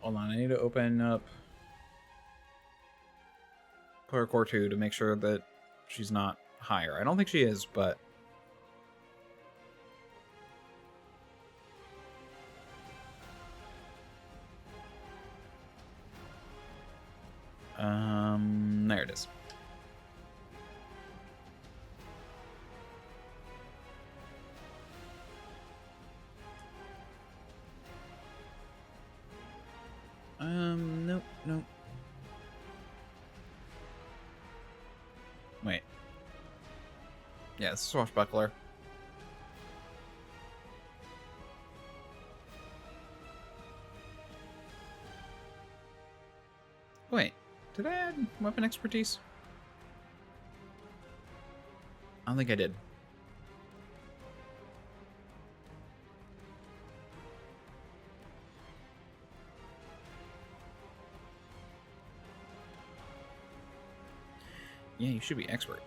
Hold on, I need to open up Player Core 2 to make sure that she's not higher. I don't think she is, but... there it is. Nope. Wait. Yeah, it's Swashbuckler. Did I add weapon expertise? I don't think I did. Yeah, you should be expert.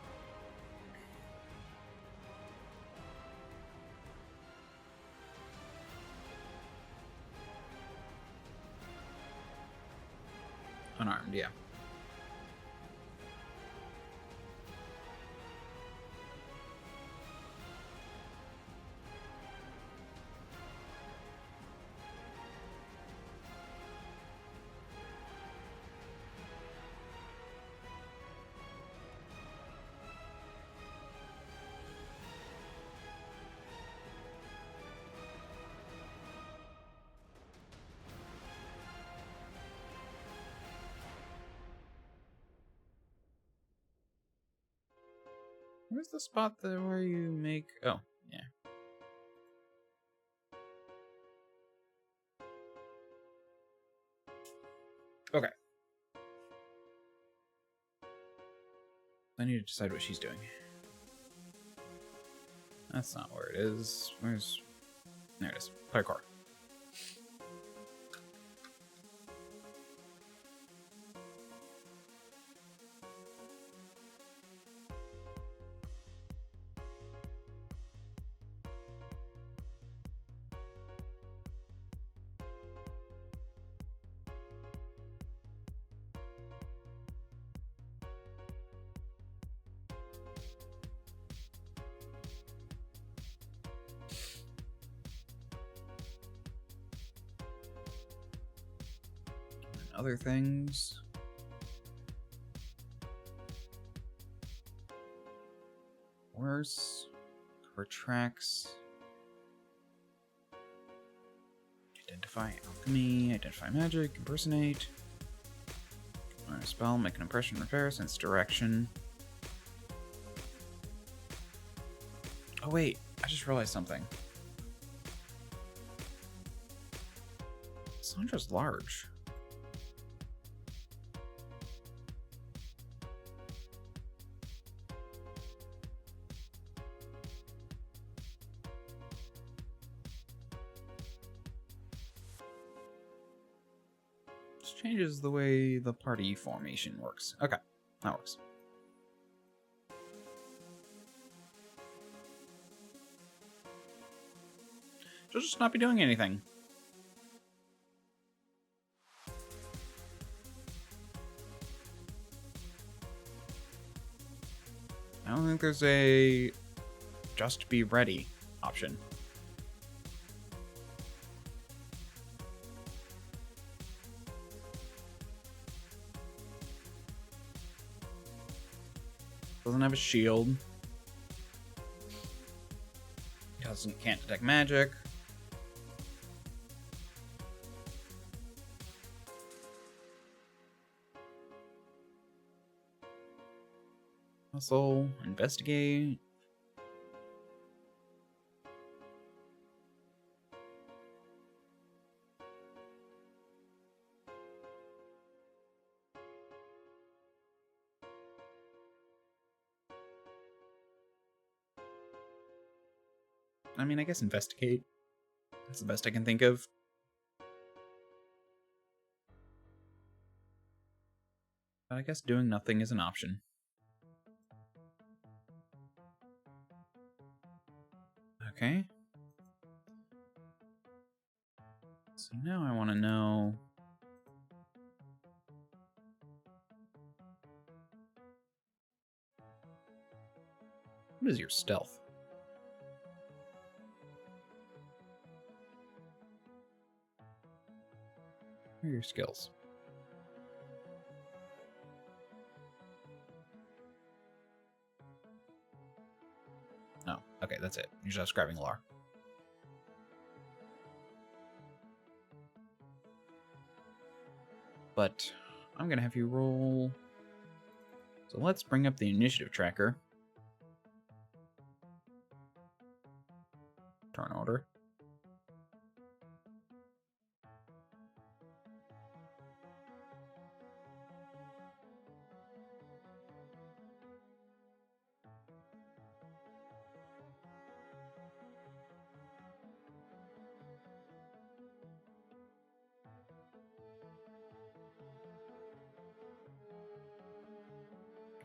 Unarmed, yeah. Where's the spot where you make... Oh, yeah. Okay. I need to decide what she's doing. That's not where it is. Where's... There it is. Parkour. Other things. Worse. Cover tracks. Identify alchemy. Identify magic. Impersonate. Learn a spell. Make an impression. Repair. Sense direction. Oh wait. I just realized something. Sandra's large. Changes the way the party formation works. Okay, that works. She'll just not be doing anything. I don't think there's a just be ready option. Doesn't have a shield. Can't detect magic. Hustle, investigate. I mean, I guess investigate. That's the best I can think of. But I guess doing nothing is an option. Okay. So now I want to know... What is your stealth? What are your skills? Oh, okay, that's it. You're just describing lore. But I'm going to have you roll... So let's bring up the initiative tracker. Turn order.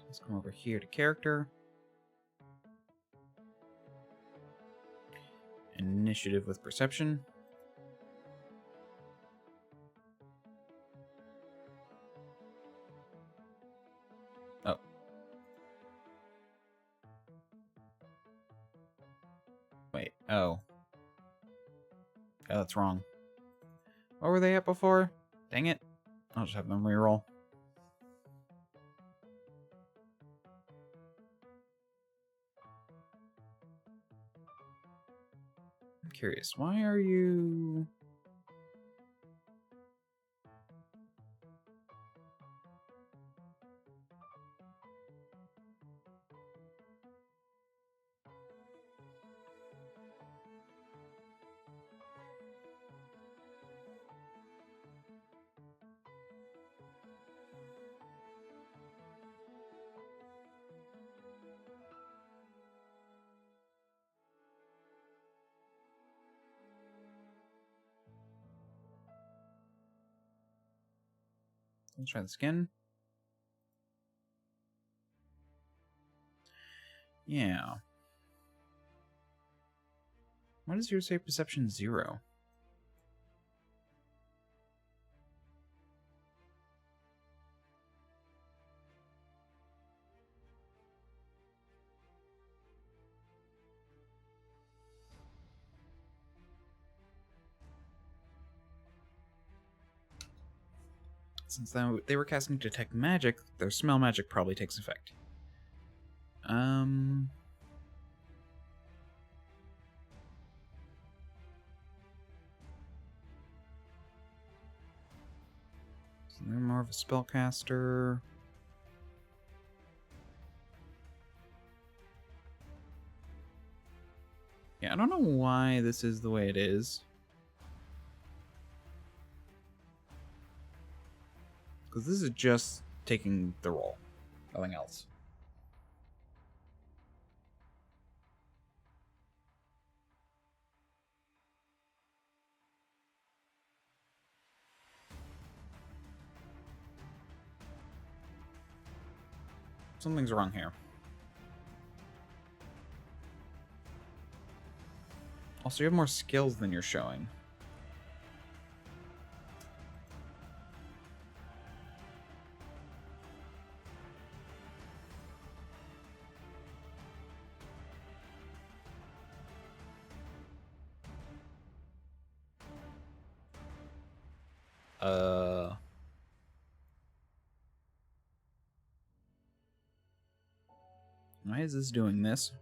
Let's come over here to character. Initiative with perception. Oh. Wait, oh. Yeah, that's wrong. What were they at before? Dang it. I'll just have them reroll. I'm curious, why are you... Let's try this again. Yeah. Why does yours say perception 0? Since they were casting Detect Magic, their Smell Magic probably takes effect. So they're more of a spellcaster. Yeah, I don't know why this is the way it is. Because this is just taking the roll. Nothing else. Something's wrong here. Also, you have more skills than you're showing. Why is this doing this?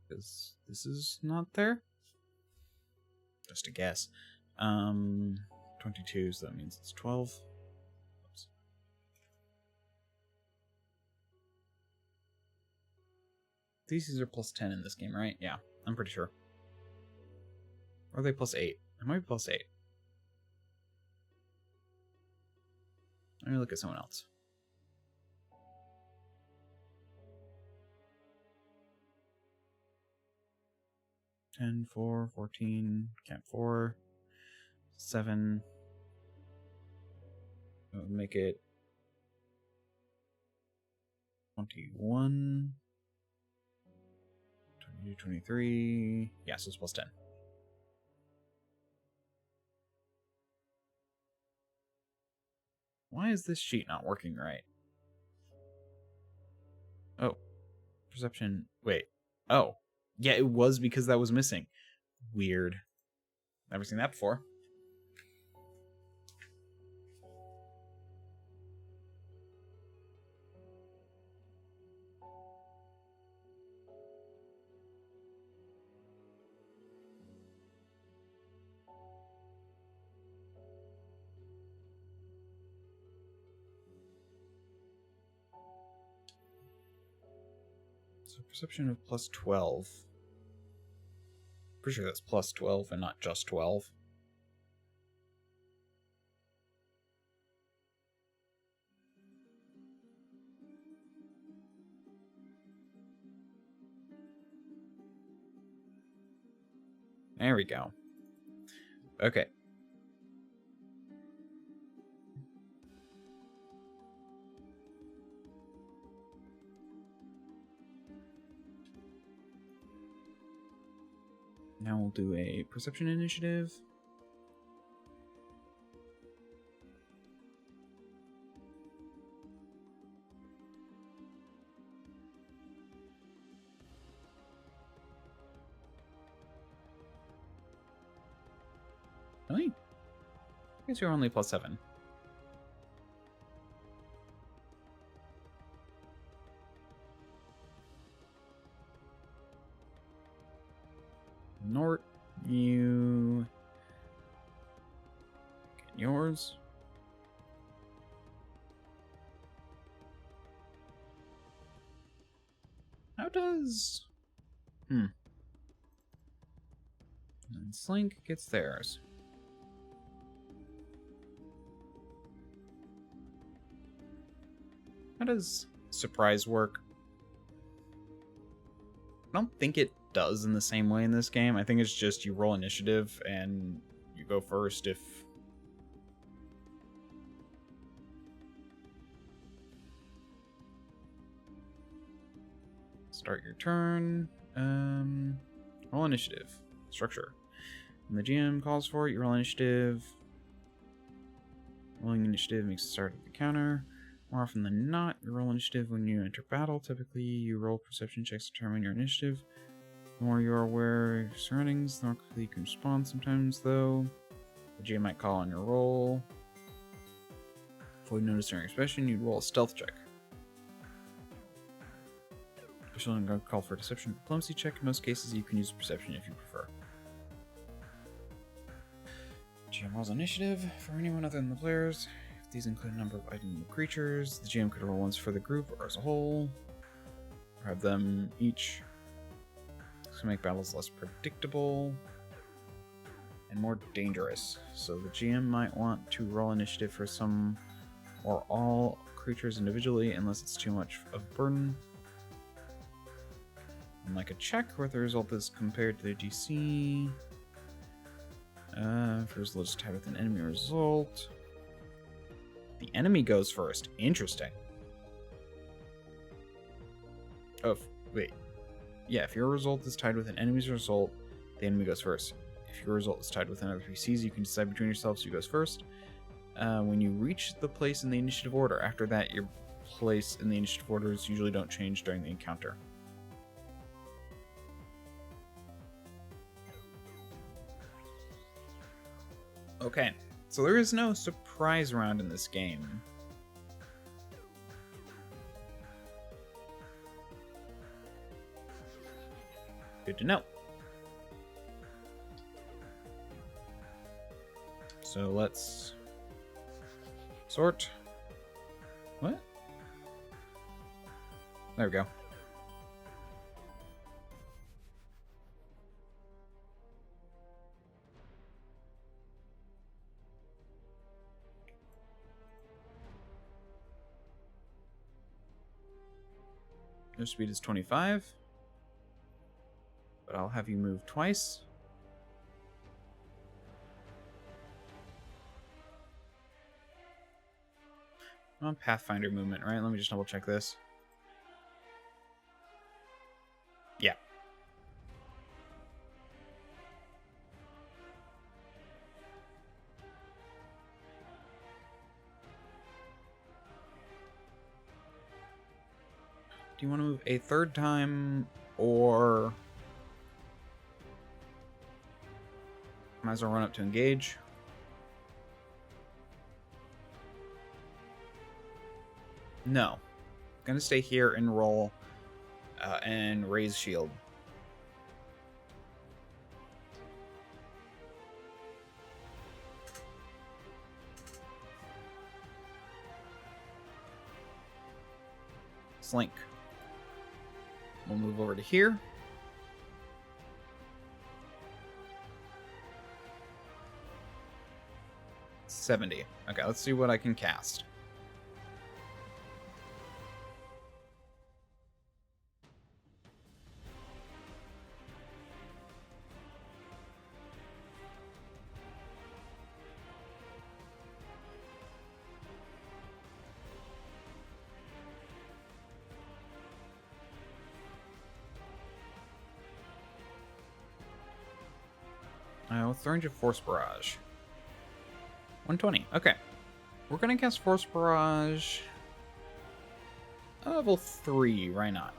Because this is not there? Just a guess. 22, so that means it's 12. Oops. These are plus 10 in this game, right? Yeah, I'm pretty sure. Or are they plus 8? It might be plus 8. Let me look at someone else. Ten, 4, 14, camp 4, 7. That would make it 21, 22, 23. Yeah, so it's plus 10. Why is this sheet not working right? Oh, perception. Wait. Oh. Yeah, it was because that was missing. Weird. Never seen that before. So perception of plus 12. Pretty sure that's plus 12 and not just 12. There we go. Okay. Now we'll do a perception initiative. Really? I guess you're only +7. Nort, you get yours. How does... And Slink gets theirs. How does surprise work? I don't think it does in the same way in this game. I think it's just you roll initiative and you go first if... Start your turn. Roll initiative. Structure. When the GM calls for it, you roll initiative. Rolling initiative makes the start of the counter. More often than not, you roll initiative when you enter battle. Typically, you roll perception checks to determine your initiative. The more you are aware of your surroundings, the more quickly you can respond. Sometimes, though, the GM might call on your roll. Before you notice during your expression, you'd roll a stealth check. Official and call for a deception or diplomacy check. In most cases, you can use perception if you prefer. GM rolls initiative for anyone other than the players. If these include a number of item creatures, the GM could roll once for the group or as a whole, or have them each. This can make battles less predictable and more dangerous. So the GM might want to roll initiative for some or all creatures individually, unless it's too much of a burden. And like a check where the result is compared to the DC. For result is tied with an enemy result. The enemy goes first. Interesting. Oh, wait. Yeah, if your result is tied with an enemy's result, the enemy goes first. If your result is tied with another PC's, you can decide between yourselves who goes first. When you reach the place in the initiative order, after that, your place in the initiative orders usually don't change during the encounter. Okay, so there is no surprise round in this game. Good to know. So let's sort. What? There we go. Your speed is 25, but I'll have you move twice. On Pathfinder movement, right? Let me just double check this. Yeah. Do you want to move a third time, or might as well run up to engage? No. I'm gonna stay here and roll and raise shield. Slink. We'll move over to here. $70. Okay, let's see what I can cast. What's the range of Force Barrage? 120. Okay. We're going to cast Force Barrage. Level 3. Why not?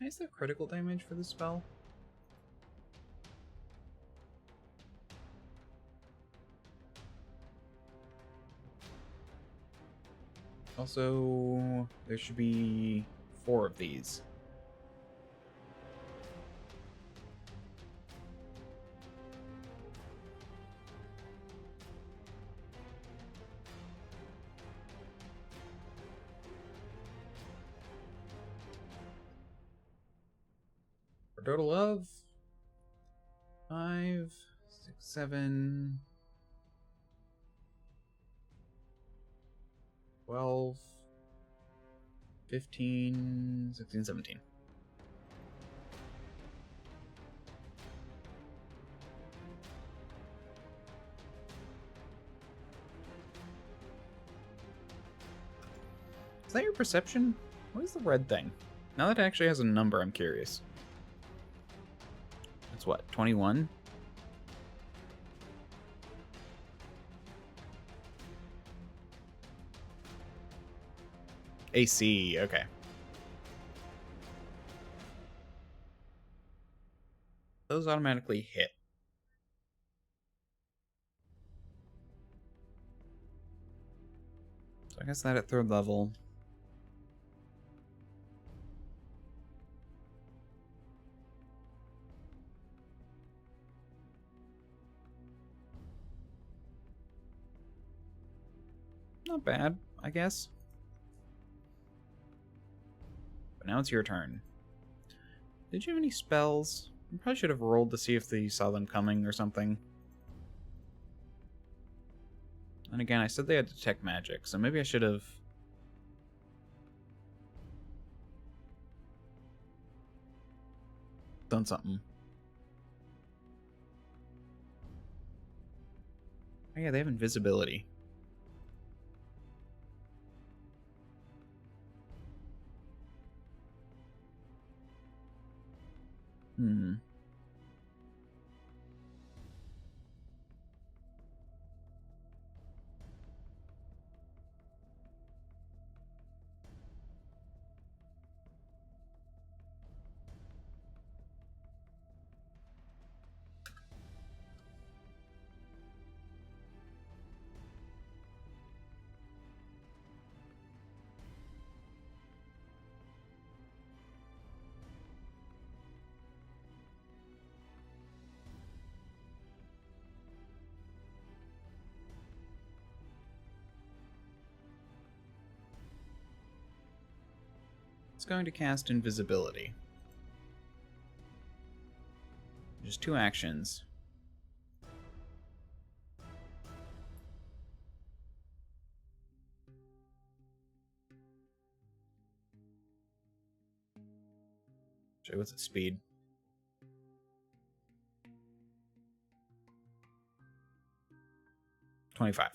Is there critical damage for this spell? Also, there should be 4 of these. For a total of 5, 6, 7, 12, 15, 16, 17. Is that your perception? What is the red thing? Now that it actually has a number, I'm curious. It's what, 21? AC, okay. Those automatically hit. So I guess that at 3rd level. Not bad, I guess. But now it's your turn. Did you have any spells? I probably should have rolled to see if you saw them coming or something. And again, I said they had detect magic, so maybe I should have... done something. Oh yeah, they have invisibility. It's going to cast invisibility. Just 2 actions. Actually, what's its speed? $25.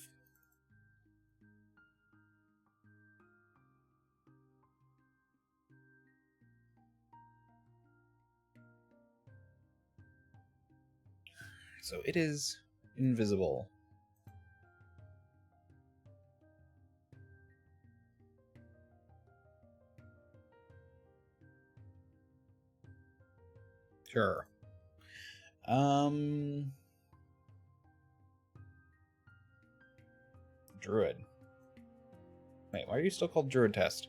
So it is invisible. Sure. Druid. Wait, why are you still called Druid Test?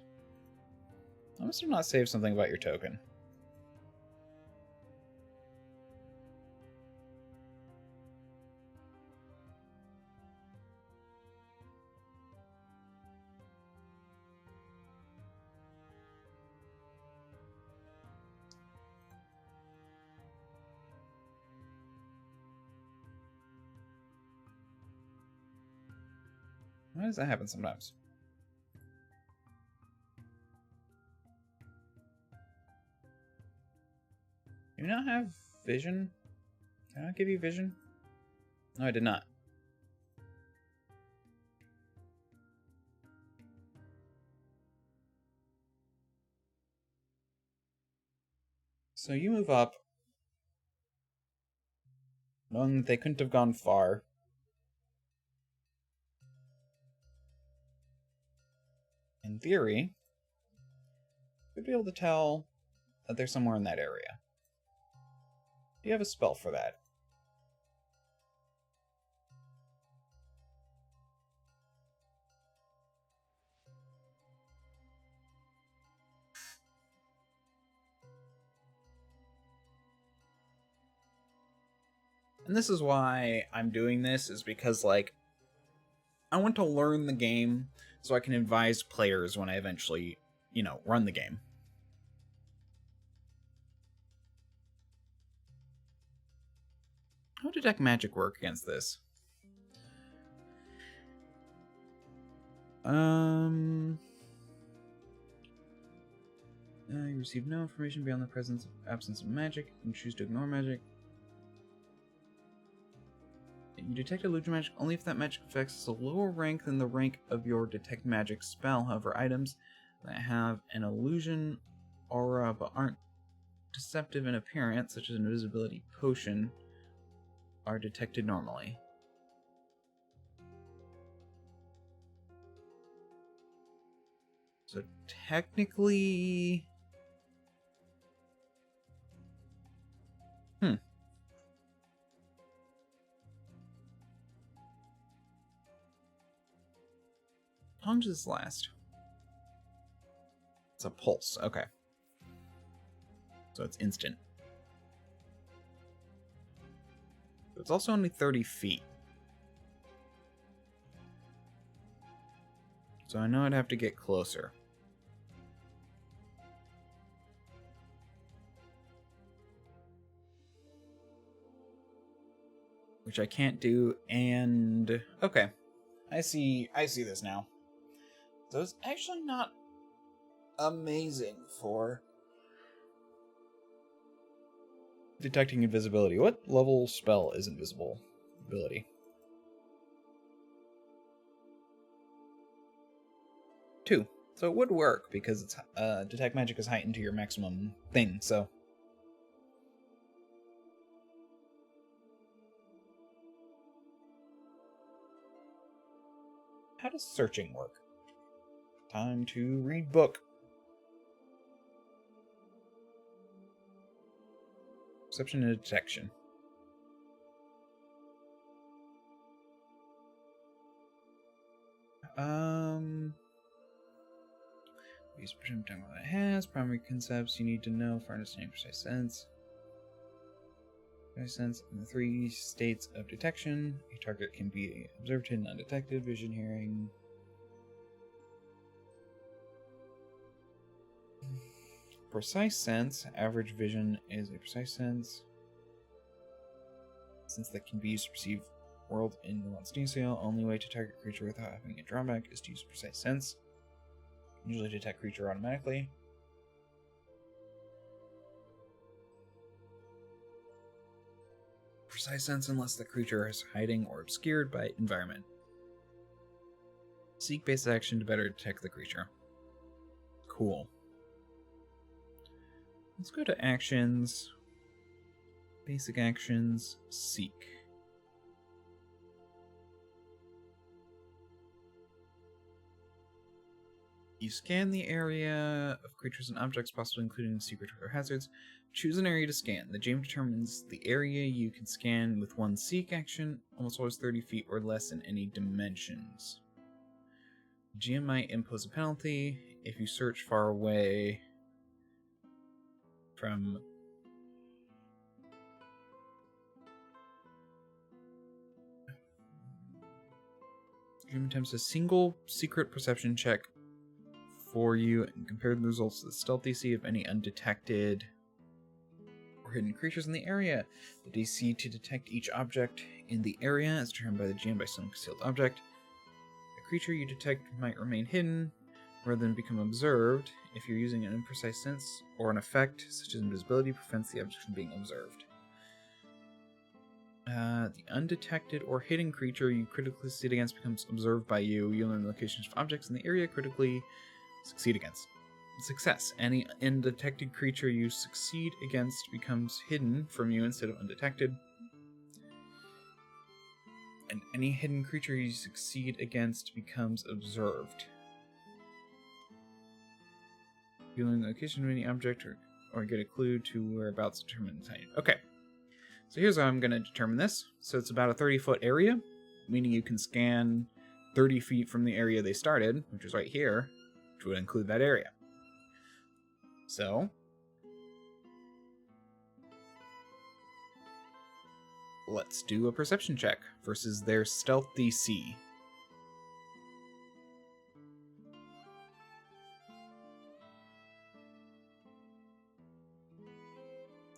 I must have not saved something about your token. Why does that happen sometimes? Do you not have vision? Did I not give you vision? No, I did not. So you move up, knowing that they couldn't have gone far. In theory, you'd be able to tell that they're somewhere in that area. Do you have a spell for that? And this is why I'm doing this, is because, like, I want to learn the game so I can advise players when I eventually, run the game. How would detect magic work against this? You receive no information beyond the absence of magic. You can choose to ignore magic. You detect illusion magic only if that magic affects is a lower rank than the rank of your detect magic spell. However, items that have an illusion aura but aren't deceptive in appearance, such as an invisibility potion, are detected normally. So technically... How long does this last? It's a pulse, okay. So it's instant. It's also only 30 feet. So I know I'd have to get closer. Which I can't do, and... Okay. I see this now. So it's actually not amazing for detecting invisibility. What level spell is invisibility? 2. So it would work because it's detect magic is heightened to your maximum thing, so... How does searching work? Time to read book. Perception and detection. Use perception to what it has. Primary concepts you need to know for understanding precise sense. Precise sense in the 3 states of detection. A target can be observed, hidden, undetected, vision, hearing. Precise sense. Average vision is a precise sense. Since that can be used to perceive world in one's scale, only way to target creature without having a drawback is to use precise sense. Usually detect creature automatically. Precise sense unless the creature is hiding or obscured by environment. Seek basic action to better detect the creature. Cool. Let's go to actions. Basic actions. Seek. You scan the area of creatures and objects, possibly including secret or hazards. Choose an area to scan. The GM determines the area you can scan with one seek action, almost always 30 feet or less in any dimensions. GM might impose a penalty if you search far away from... GM attempts a single secret perception check for you and compare the results to the stealth DC of any undetected or hidden creatures in the area. The DC to detect each object in the area is determined by the GM by some concealed object. creature you detect might remain hidden rather than become observed if you're using an imprecise sense or an effect such as invisibility prevents the object from being observed. The undetected or hidden creature you critically succeed against becomes observed by you. You learn the locations of objects in the area critically succeed against. Success. Any undetected creature you succeed against becomes hidden from you instead of undetected. And any hidden creature you succeed against becomes observed. You learn the location of any object or get a clue to whereabouts determine the time. Okay. So here's how I'm going to determine this. So it's about a 30-foot area, meaning you can scan 30 feet from the area they started, which is right here, which would include that area. So let's do a perception check versus their stealth DC.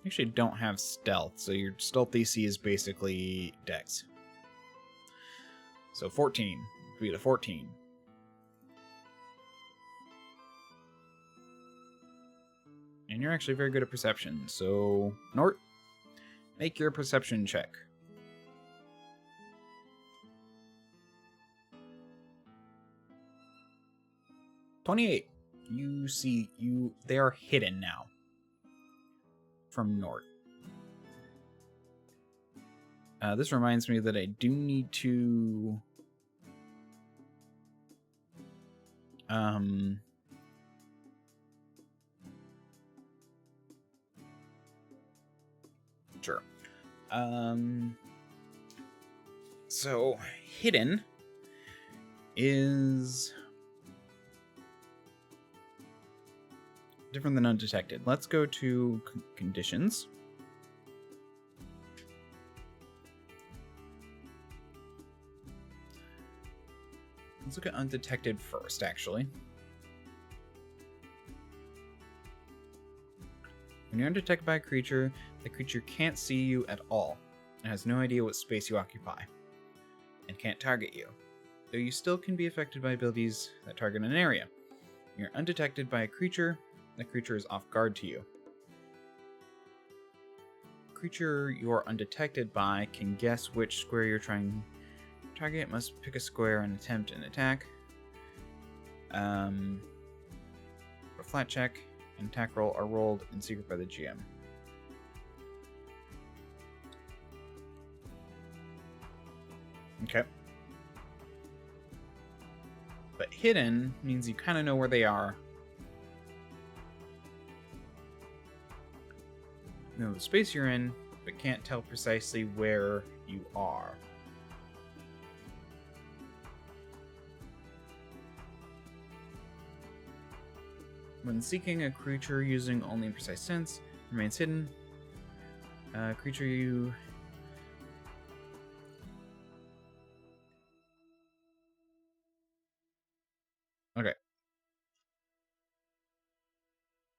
You actually don't have stealth, so your stealth DC is basically dex. So 14 would be the 14. And you're actually very good at perception, so Nort, make your perception check. "28. You see, they are hidden now from Nort. This reminds me that I do need to sure. So hidden is different than undetected. Let's go to conditions. Let's look at undetected first, actually. When you're undetected by a creature, the creature can't see you at all and has no idea what space you occupy and can't target you, though you still can be affected by abilities that target an area. When you're undetected by a creature, the creature is off guard to you. The creature you're undetected by can guess which square you're trying to target, must pick a square and attempt an attack. A flat check and attack roll are rolled in secret by the GM. Okay. But hidden means you kind of know where they are. You know the space you're in, but can't tell precisely where you are. When seeking a creature using only imprecise sense, remains hidden. Creature you... Okay.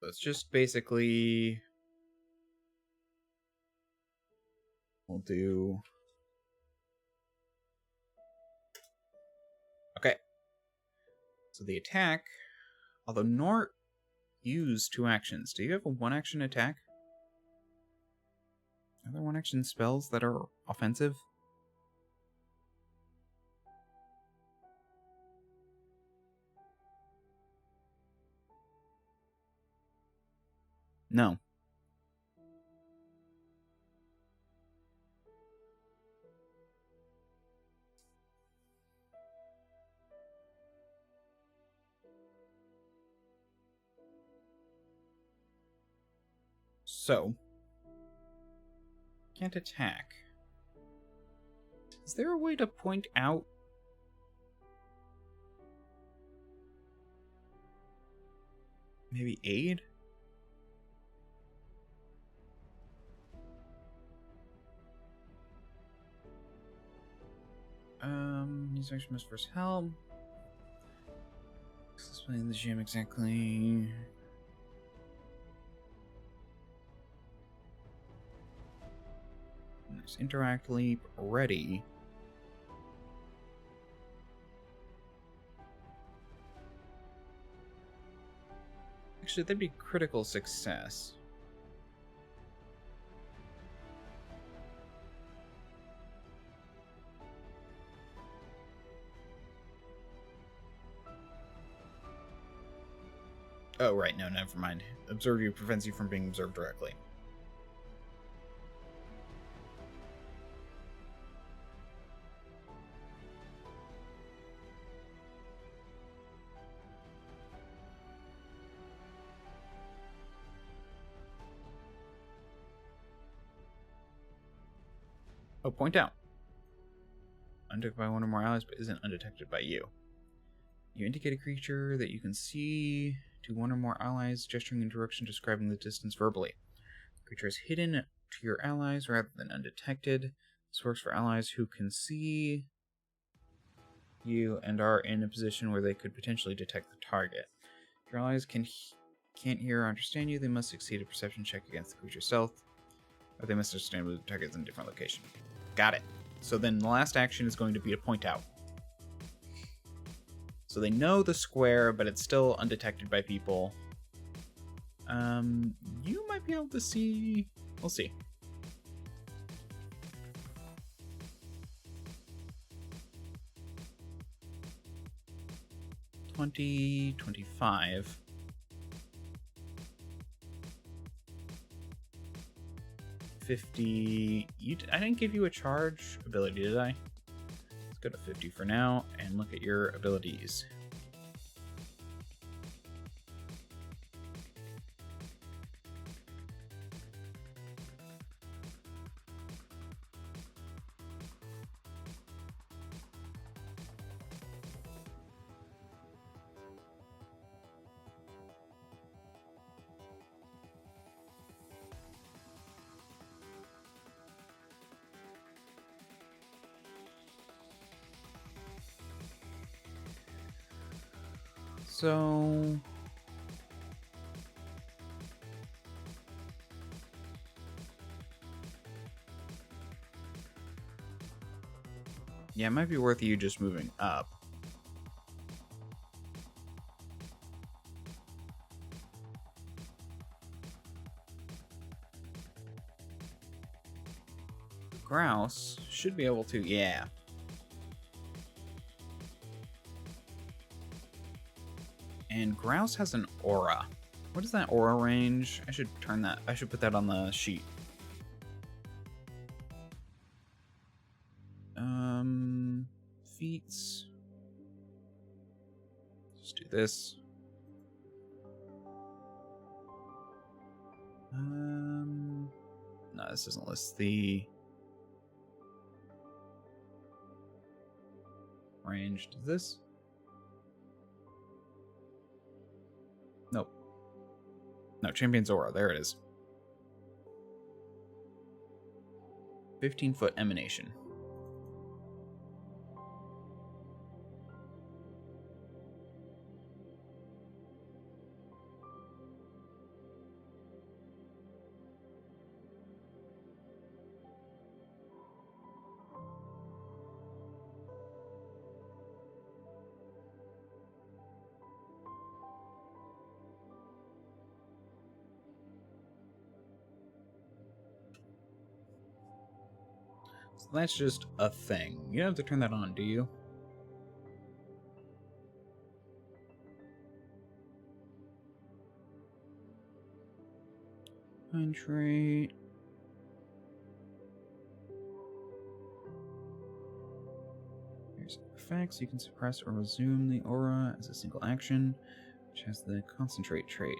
So it's just basically... We'll do... Okay. So the attack... Although Nort used 2 actions. Do you have a 1-action attack? Are there 1-action spells that are offensive? No. So, can't attack. Is there a way to point out? Maybe aid? Use action must first help. Explain the GM exactly. There's interact leap ready. Actually, that'd be critical success. Oh, right, no, never mind. Observe you prevents you from being observed directly. Oh, point out. Undetected by one or more allies, but isn't undetected by you. You indicate a creature that you can see to one or more allies, gesturing in direction describing the distance verbally. The creature is hidden to your allies rather than undetected. This works for allies who can see you and are in a position where they could potentially detect the target. If your allies can't hear or understand you, they must succeed a perception check against the creature's stealth, or they must understand the target is in a different location. Got it. So then the last action is going to be to point out. So they know the square, but it's still undetected by people. You might be able to see... We'll see. $20, $25. $50. I didn't give you a charge ability, did I? Let's go to 50 for now and look at your abilities. So... yeah, it might be worth you just moving up. Grouse should be able to, yeah. And Grouse has an aura. What is that aura range? I should put that on the sheet. Feats. Let's do this. No, this doesn't list the range. Does this? Nope. No, Champion's Aura. There it is. 15-foot emanation. So that's just a thing. You don't have to turn that on, do you? Mind trait. Here's effects. You can suppress or resume the aura as a single action, which has the concentrate trait.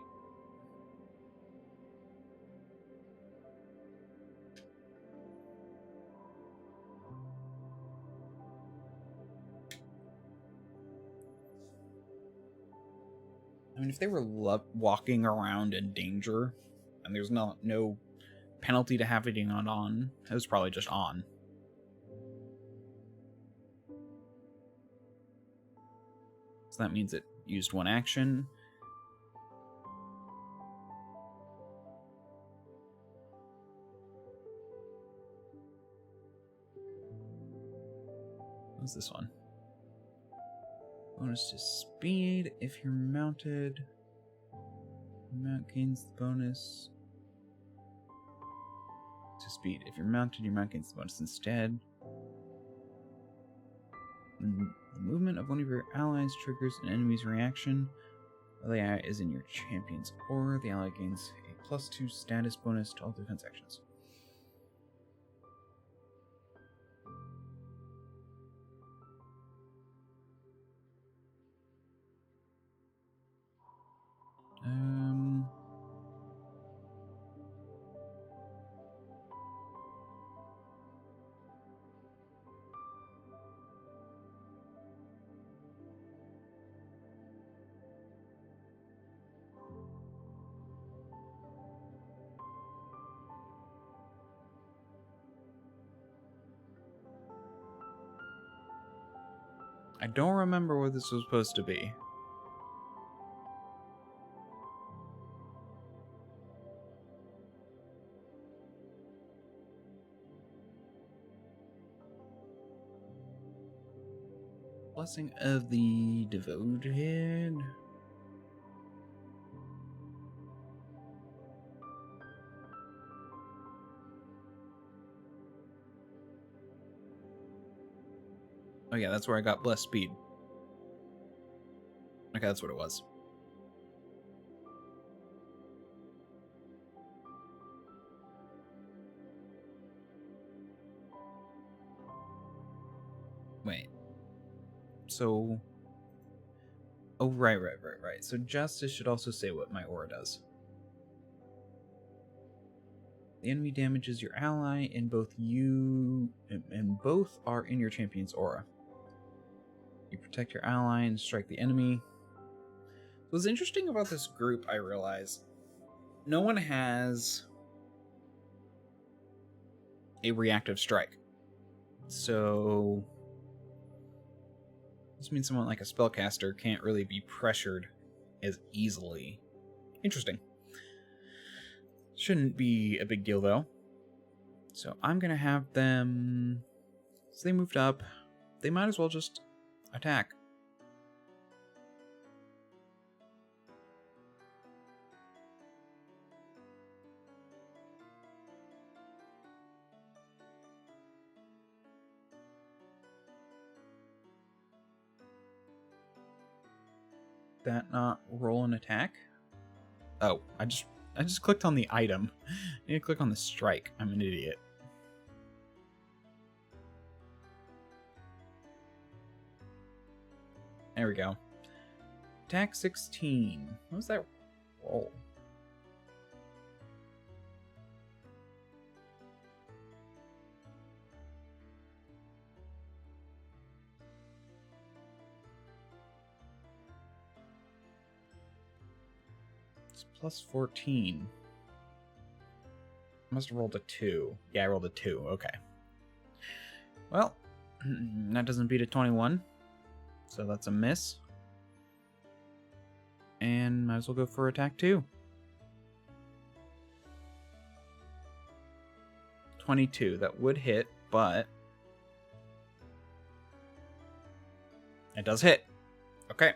I mean, if they were walking around in danger, and there's no penalty to having it on, it was probably just on. So that means it used one action. What's this one? Bonus to speed if you're mounted. Mount gains the bonus to speed. If you're mounted, your mount gains the bonus instead. When the movement of one of your allies triggers an enemy's reaction, while the ally is in your champion's aura, the ally gains a +2 status bonus to all defense actions. I don't remember what this was supposed to be. Blessing of the Devoted. Oh yeah, that's where I got Blessed Speed. Okay, that's what it was. Wait. So... Oh, right. So Justice should also say what my aura does. The enemy damages your ally, and both are in your champion's aura. You protect your ally and strike the enemy. What's interesting about this group, I realize, no one has a reactive strike. So this means someone like a spellcaster can't really be pressured as easily. Interesting. Shouldn't be a big deal, though. So I'm going to have them... So they moved up. They might as well just attack. That not roll an attack? Oh, I just clicked on the item. I need to click on the strike. I'm an idiot. There we go. Attack 16. What was that roll? Plus 14. I must have rolled a 2. Yeah, I rolled a 2. Okay. Well, that doesn't beat a 21. So that's a miss. And might as well go for attack 2. 22. That would hit, but... it does hit. Okay.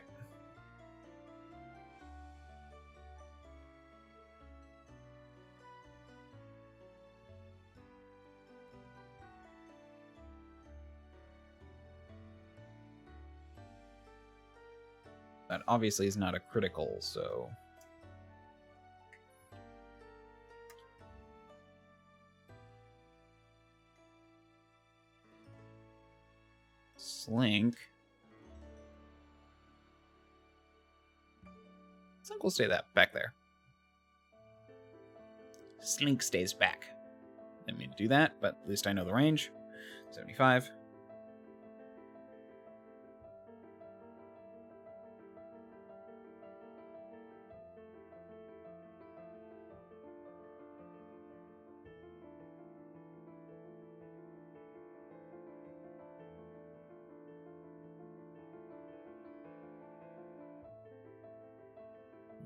That obviously is not a critical, so... Slink. Slink will stay back there. Slink stays back. Didn't mean to do that, but at least I know the range. 75.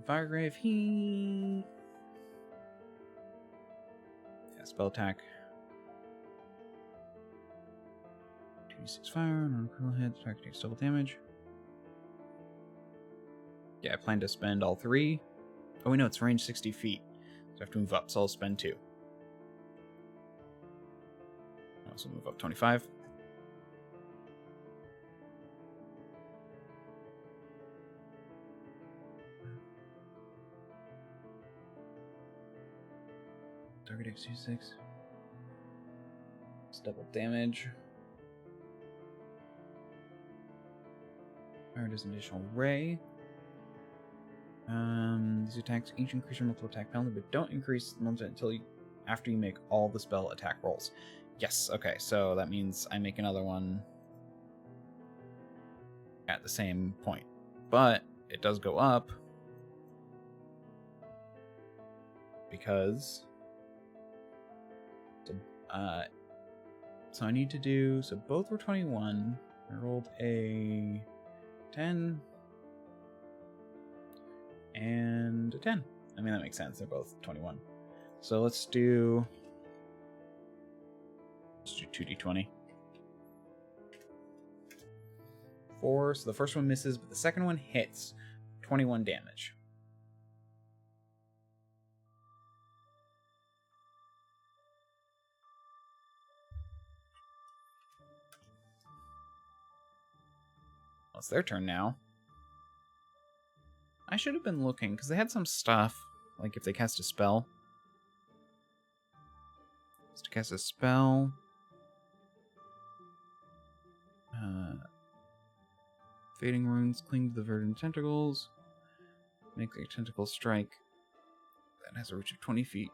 Firegrave Heat. Yeah, spell attack. 2d6 fire, non-critical hit, attack takes double damage. Yeah, I plan to spend all 3. Oh, wait, no, it's range 60 feet. So I have to move up, so I'll spend 2. I'll also move up 25. Target X26. It's double damage. Fire does an additional ray. These attacks each increase your multiple attack penalty, but don't increase the multiple until after you make all the spell attack rolls. Yes, okay, so that means I make another one at the same point. But it does go up because so I need to do, so both were 21. I rolled a 10 and a 10. I mean, that makes sense. They're both 21. So let's do 2d20. 4. So the first one misses, but the second one hits. 21 damage. Well, it's their turn now. I should have been looking, because they had some stuff, like if they cast a spell. To cast a spell. Fading runes cling to the verdant tentacles. Make a tentacle strike. That has a reach of 20 feet.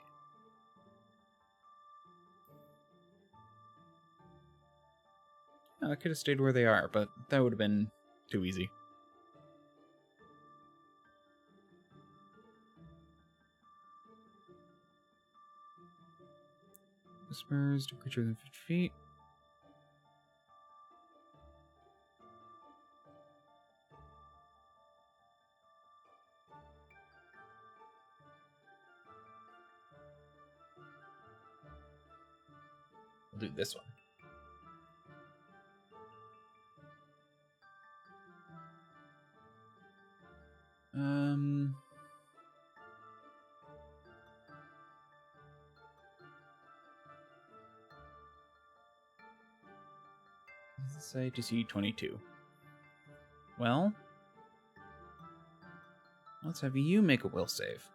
Oh, I could have stayed where they are, but that would have been too easy. Whispers to creature within 50 feet. We'll do this one. What does it say? DC 22. Well, let's have you make a will save.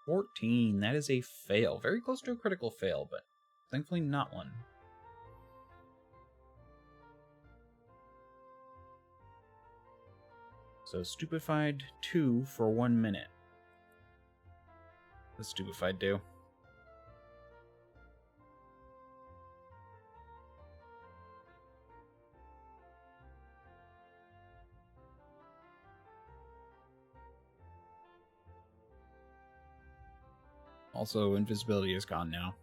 $14. That is a fail. Very close to a critical fail, but thankfully not one. So stupefied 2 for 1 minute. What does stupefied do? Also, invisibility is gone now.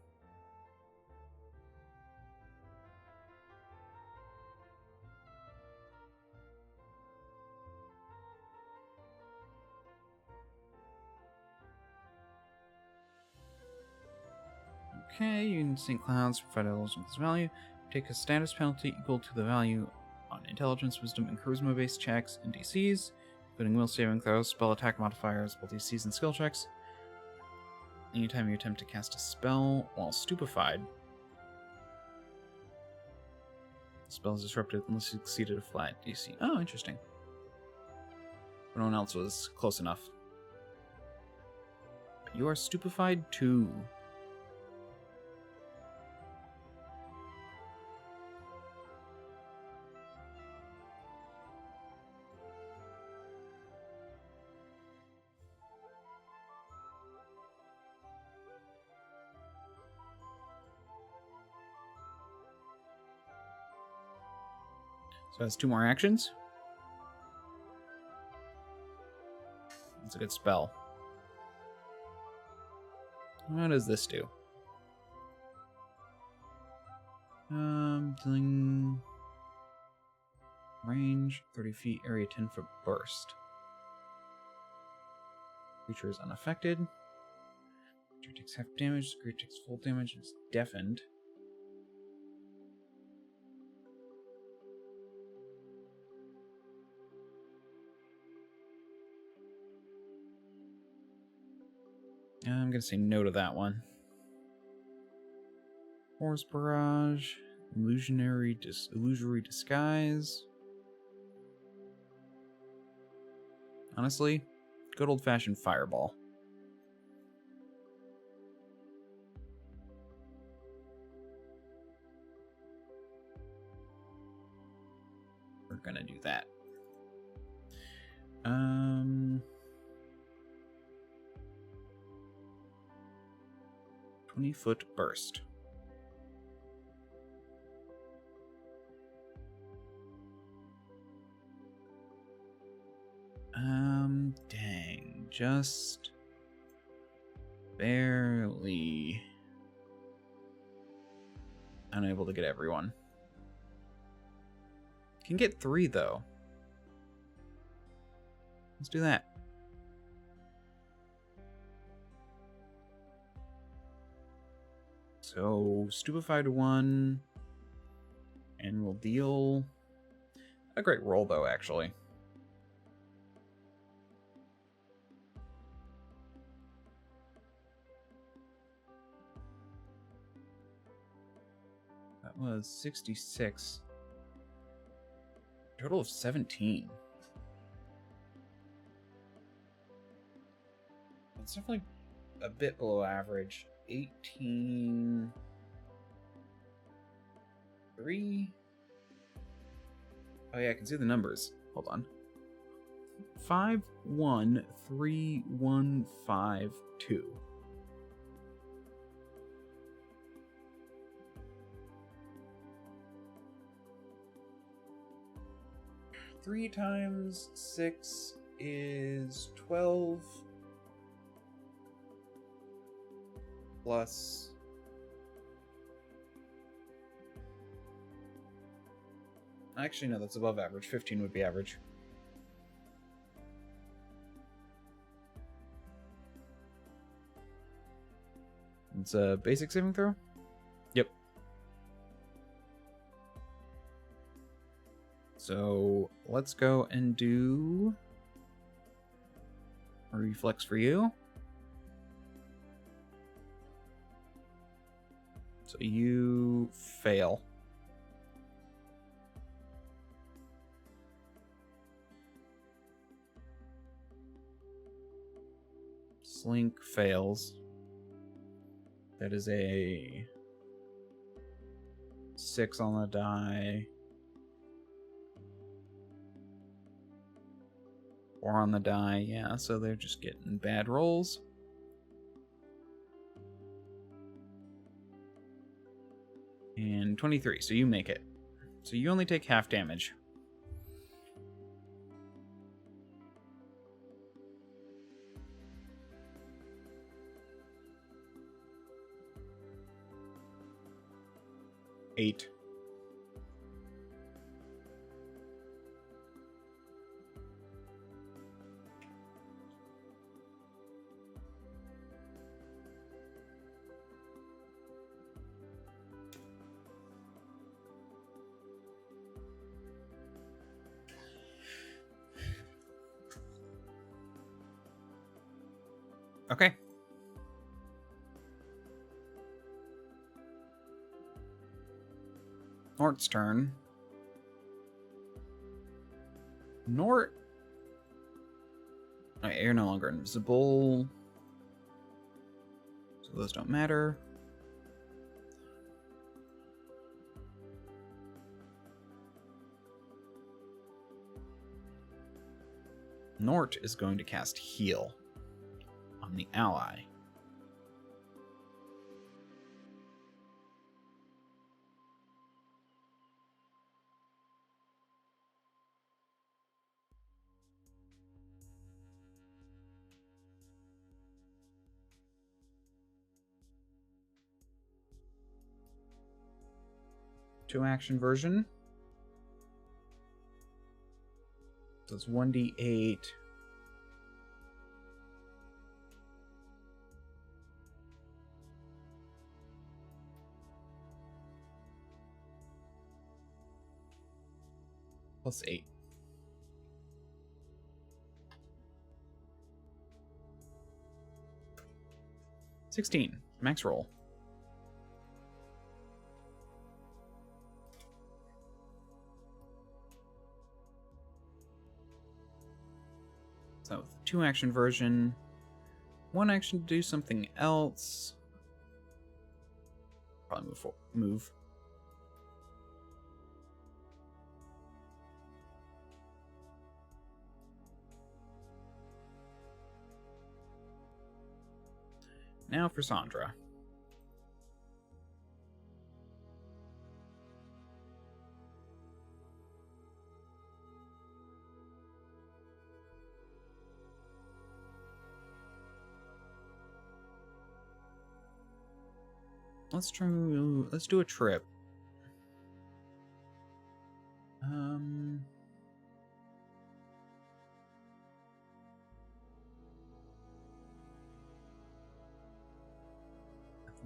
Okay, you can sync clouds, provide illusion with this value. Take a status penalty equal to the value on intelligence, wisdom, and charisma based checks and DCs, including will saving throws, spell attack modifiers, both DCs and skill checks. Anytime you attempt to cast a spell while stupefied, the spell is disrupted unless you exceeded a flat DC. Oh, interesting. But no one else was close enough. But you are stupefied too. So it has 2 more actions. That's a good spell. What does this do? Dealing range 30 feet, area 10 foot burst. Creature is unaffected. Creature takes half damage, creature takes full damage, and is deafened. I'm gonna say no to that one. Force Barrage, Illusory Disguise. Honestly, good old-fashioned Fireball. We're gonna do that. 20-foot burst. Dang, just barely unable to get everyone. Can get 3 though. Let's do that. So, Stupefied 1, and we'll deal a great roll though, actually. That was 66. Total of 17. It's definitely a bit below average. 18... 3? Oh yeah, I can see the numbers. Hold on. 5, 1, 3, 1, 5, 2. Three times 6 is 12. Plus... Actually, no, that's above average. 15 would be average. It's a basic saving throw? Yep. So, let's go and do a reflex for you. So you fail. Slink fails. That is a 6 on the die. 4 on the die, yeah, so they're just getting bad rolls. And 23, so you make it. So you only take half damage. Eight. Okay. Nort's turn. Nort... Alright, you're no longer invisible. So those don't matter. Nort is going to cast Heal on the ally. Two action version. So it's 1d8. Plus 8. $16. Max roll. So, 2-action version. 1 action to do something else. Probably move. Now for Sandra. Let's do a trip.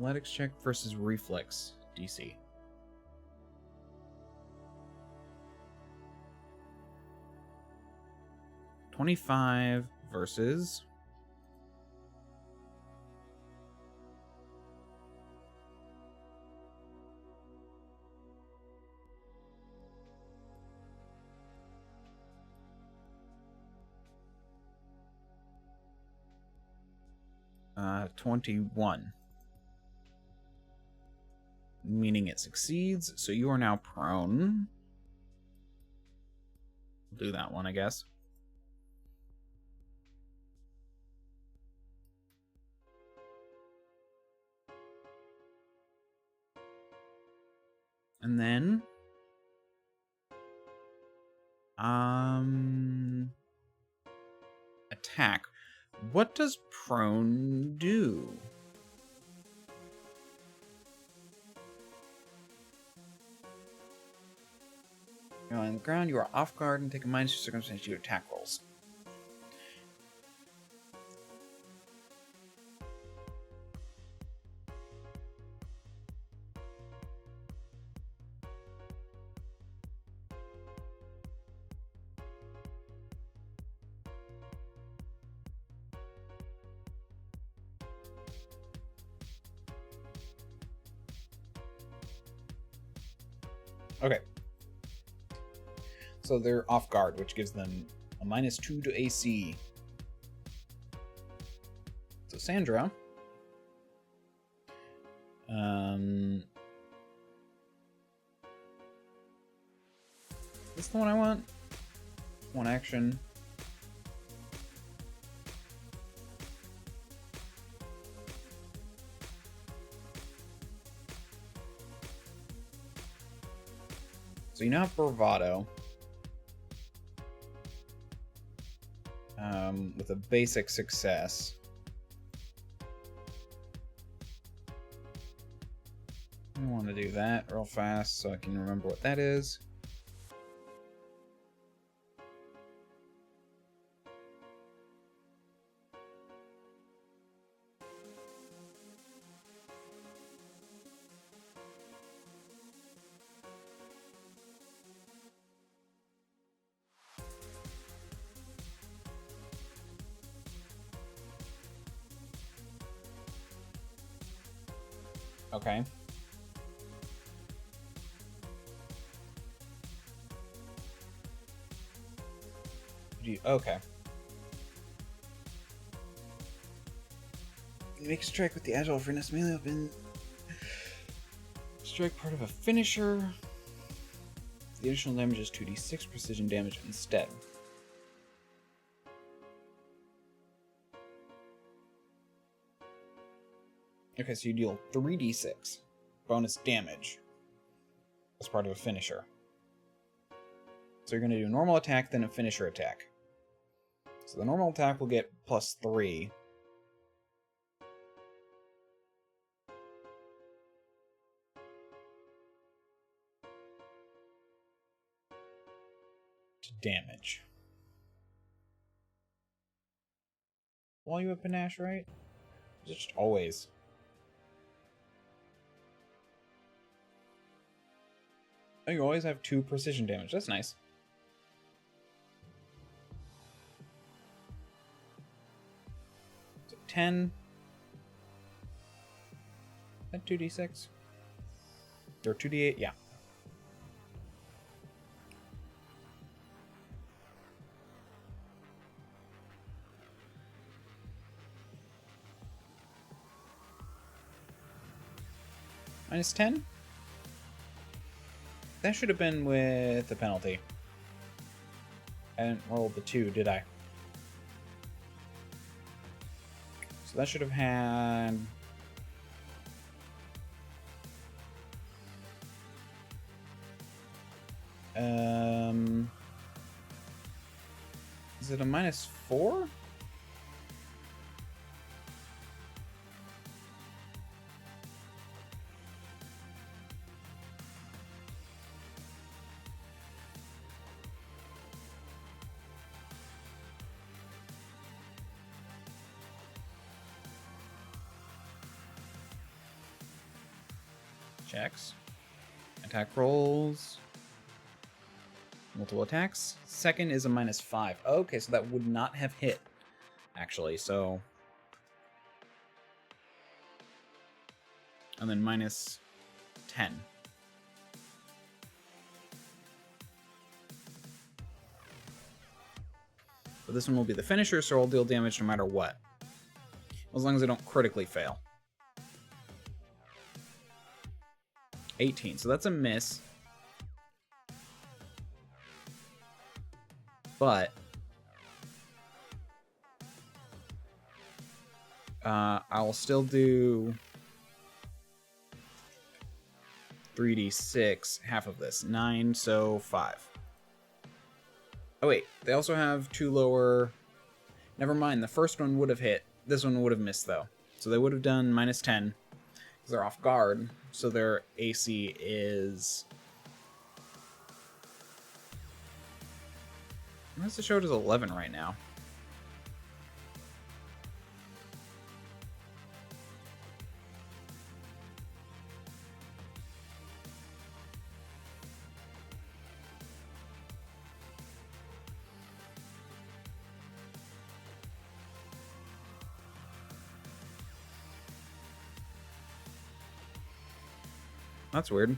Athletics check versus reflex DC. $25 versus $21. Meaning it succeeds, so you are now prone. Do that one, I guess. And then attack. What does prone do? You're on the ground, you are off guard, and take a minus 2 circumstance to your attack rolls. Okay. So they're off guard, which gives them a minus 2 to AC. So Sandra. Is this the one I want? 1 action. So you now have bravado. With a basic success. I want to do that real fast so I can remember what that is. Okay. Okay. Make a strike with the agile fitness melee weapon. Strike part of a finisher. The additional damage is 2d6 precision damage instead. Okay, so you deal 3d6 bonus damage as part of a finisher. So you're going to do a normal attack, then a finisher attack. So the normal attack will get plus 3. To damage. While you have panache, right? Just always. Oh, you always have 2 precision damage. That's nice. 10. Is that 2d6? Or 2d8? Yeah. Minus 10? That should have been with the penalty. I didn't roll the 2, did I? So that should have had... Is it a minus 4? Checks. Attack rolls. Multiple attacks. Second is a minus 5. Okay, so that would not have hit, actually, so... And then minus 10. But this one will be the finisher, so I'll deal damage no matter what. As long as I don't critically fail. 18, so that's a miss. But I'll still do 3d6, half of this. 9, so 5. Oh wait, they also have 2 lower... Never mind, the first one would have hit. This one would have missed, though. So they would have done minus 10, because they're off guard. So their AC is... What does it show it as 11 right now? That's weird.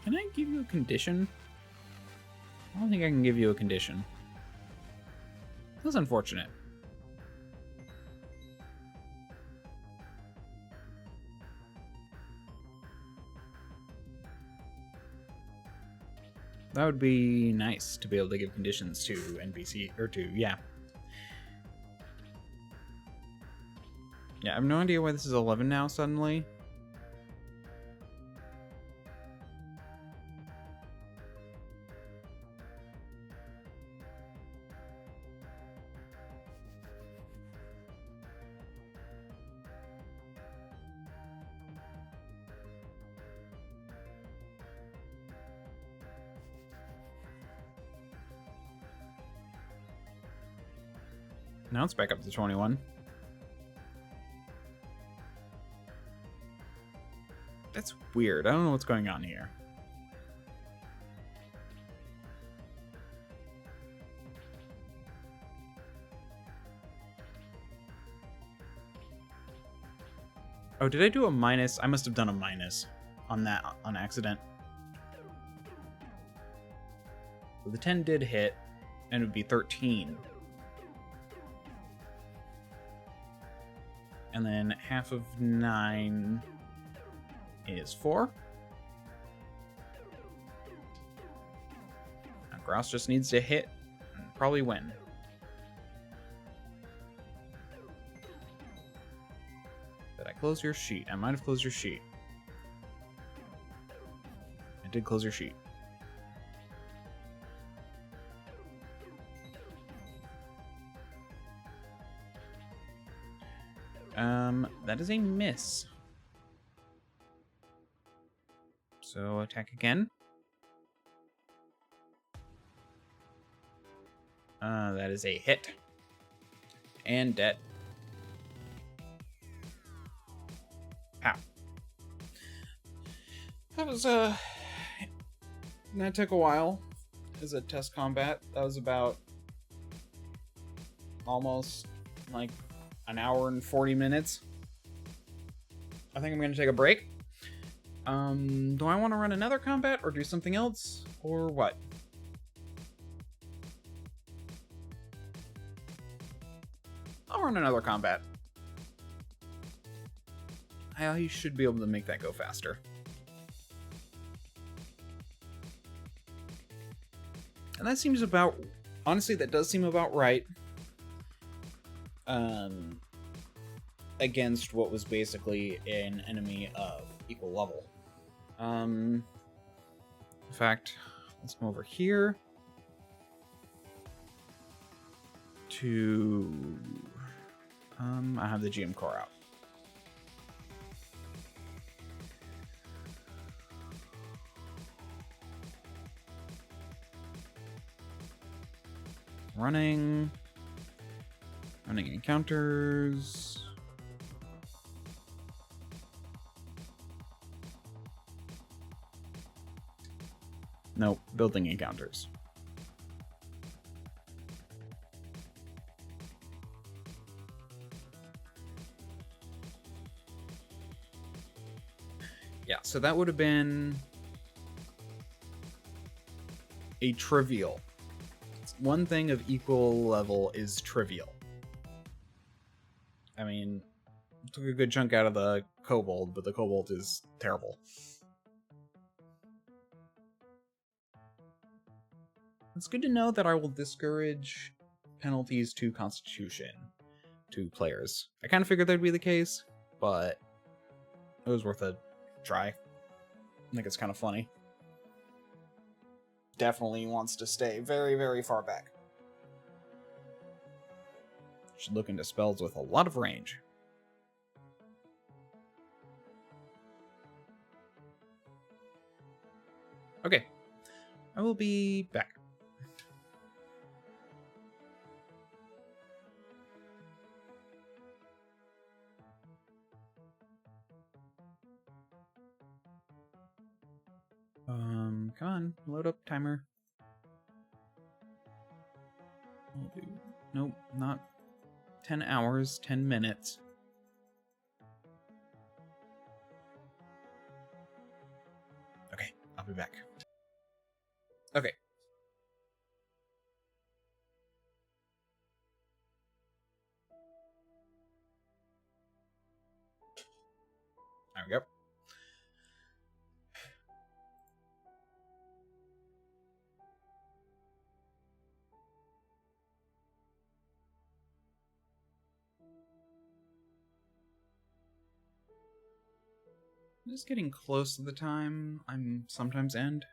Can I give you a condition? I don't think I can give you a condition. That's unfortunate. That would be nice to be able to give conditions to NPC, or to, yeah. Yeah, I have no idea why this is 11 now suddenly. Now it's back up to 21. That's weird. I don't know what's going on here. Oh, did I do a minus? I must have done a minus on that on accident. So the 10 did hit, and it would be 13. And then half of 9 is 4. Now Grouse just needs to hit and probably win. Did I close your sheet? I might have closed your sheet. I did close your sheet. That is a miss. So attack again. That is a hit. And dead. Ow. That was, that took a while as a test combat. That was about almost, like, an hour and 40 minutes. I think I'm gonna take a break. Do I want to run another combat, or do something else, or what? I'll run another combat. I should be able to make that go faster. And that seems about... Honestly, that does seem about right. Against what was basically an enemy of equal level. In fact, let's go over here to... I have the GM core out. Running encounters. Nope, building encounters. Yeah, so that would have been a trivial. One thing of equal level is trivial. I mean, took a good chunk out of the kobold, but the kobold is terrible. It's good to know that I will discourage penalties to Constitution to players. I kind of figured that'd be the case, but it was worth a try. I think it's kind of funny. Definitely wants to stay very, very far back. Should look into spells with a lot of range. Okay, I will be back. Come on, load up timer. We'll do, nope, not 10 hours, 10 minutes. Okay, I'll be back. Okay. There we go. I'm just getting close to the time I'm sometimes end.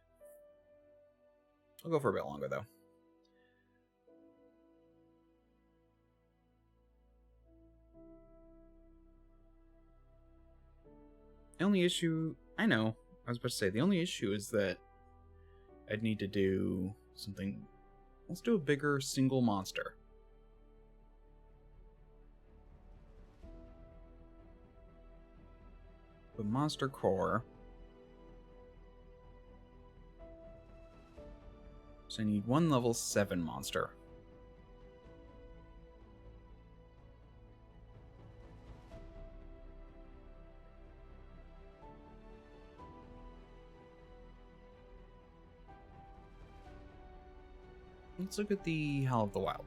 I'll go for a bit longer, though. The only issue... I know. I was about to say, the only issue is that I'd need to do something... Let's do a bigger single monster. The monster core. So I need one level 7 monster. Let's look at the Howl of the Wild.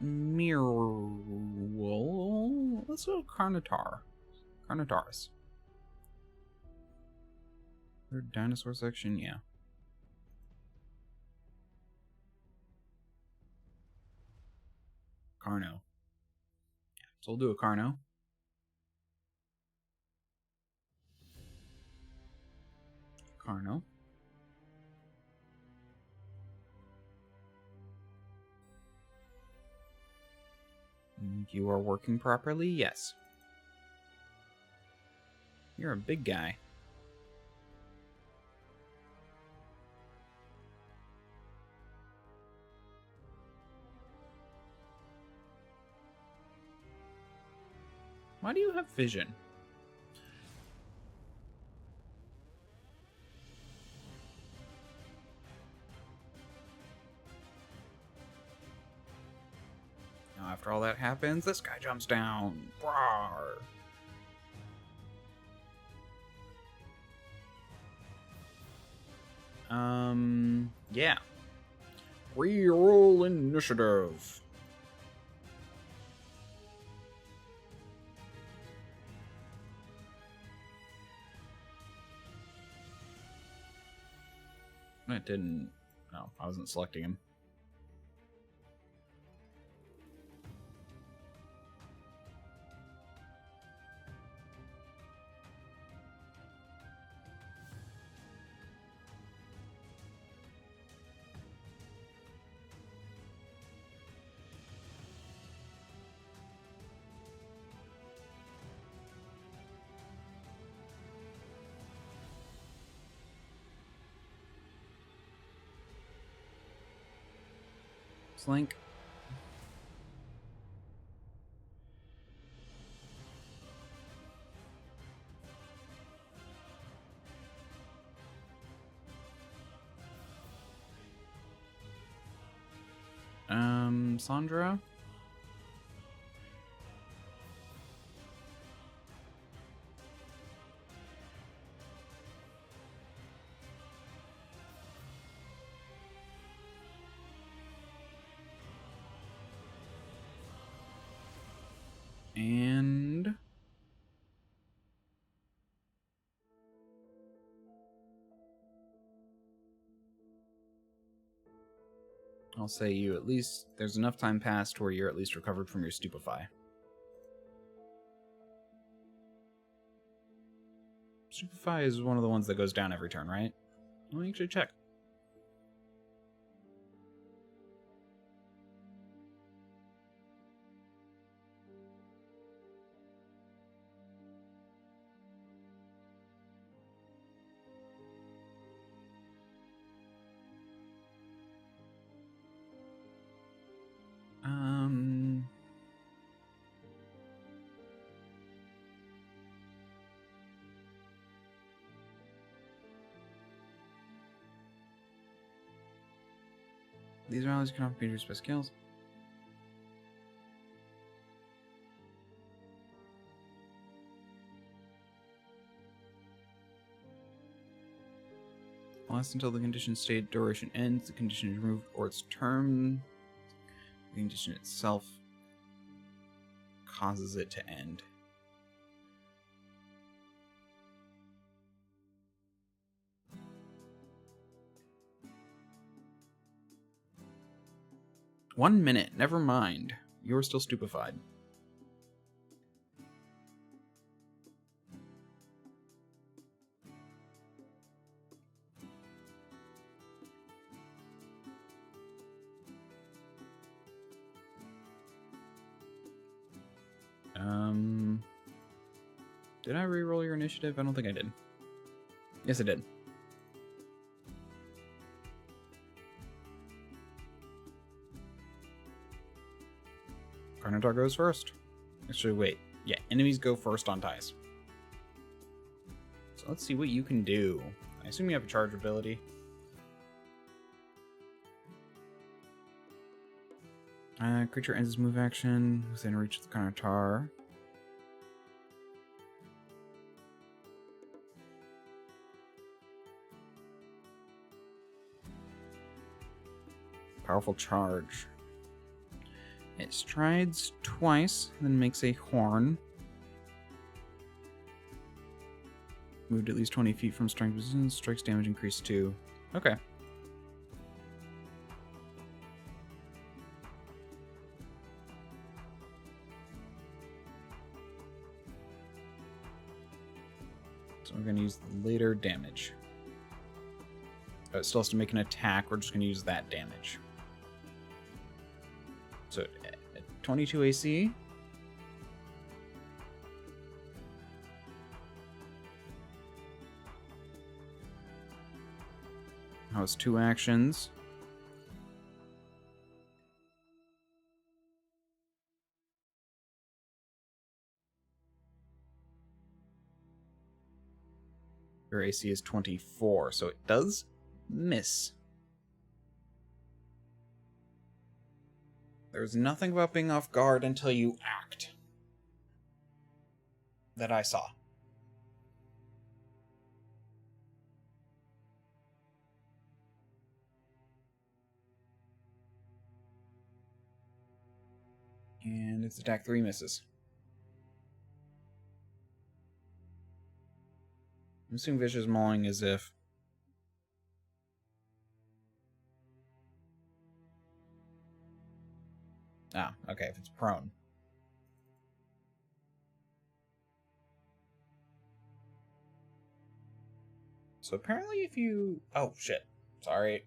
Mirror. Let's go Carnotaur. Carnotaurus. Third dinosaur section, yeah. Carno. So we'll do a Carno. Carno. You are working properly? Yes. You're a big guy. Why do you have vision? Now, after all that happens, this guy jumps down. Rawr. Yeah. Reroll initiative. It didn't... No, I wasn't selecting him. Slink. Sandra? And... I'll say you at least... There's enough time passed where you're at least recovered from your stupefy. Stupefy is one of the ones that goes down every turn, right? Let me actually check. These rallies cannot be reduced by skills. Lasts until the condition state duration ends, the condition is removed, or its term. The condition itself causes it to end. One minute, never mind. You're still stupefied. Did I reroll your initiative? I don't think I did. Yes, I did. Carnotaur goes first. Actually, wait. Yeah, enemies go first on ties. So let's see what you can do. I assume you have a charge ability. Creature ends its move action within reach of the Carnotaur. Powerful charge. It strides twice, then makes a horn. Moved at least 20 feet from strength position, strikes damage increased 2. Okay. We're going to use the later damage. Oh, it still has to make an attack. We're just going to use that damage. So, 22 AC. That was 2 actions. Your AC is 24, so it does miss. There's nothing about being off guard until you act that I saw. And its attack 3 misses. I'm assuming Vicious Mauling as if... Ah, okay, if it's prone. So apparently if you... Oh, shit. Sorry.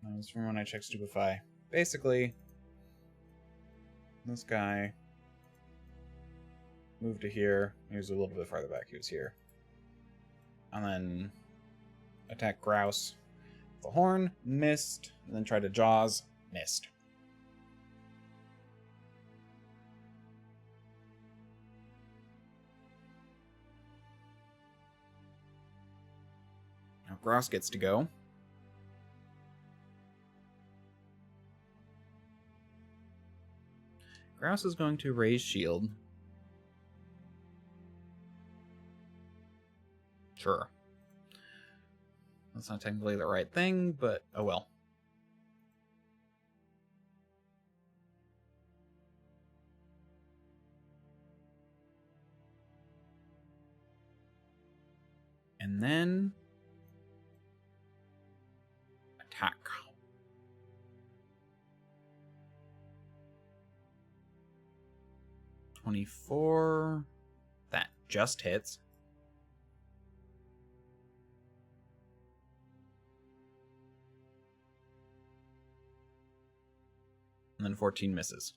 That was from when I checked Stupefy. Basically, this guy moved to here. He was a little bit farther back. He was here. And then attack Grouse. The horn, missed. And then tried to Jaws, missed. Now Grouse gets to go. Grouse is going to raise shield. Sure. That's not technically the right thing, but oh well. And then attack. $24. That just hits. And then 14 misses.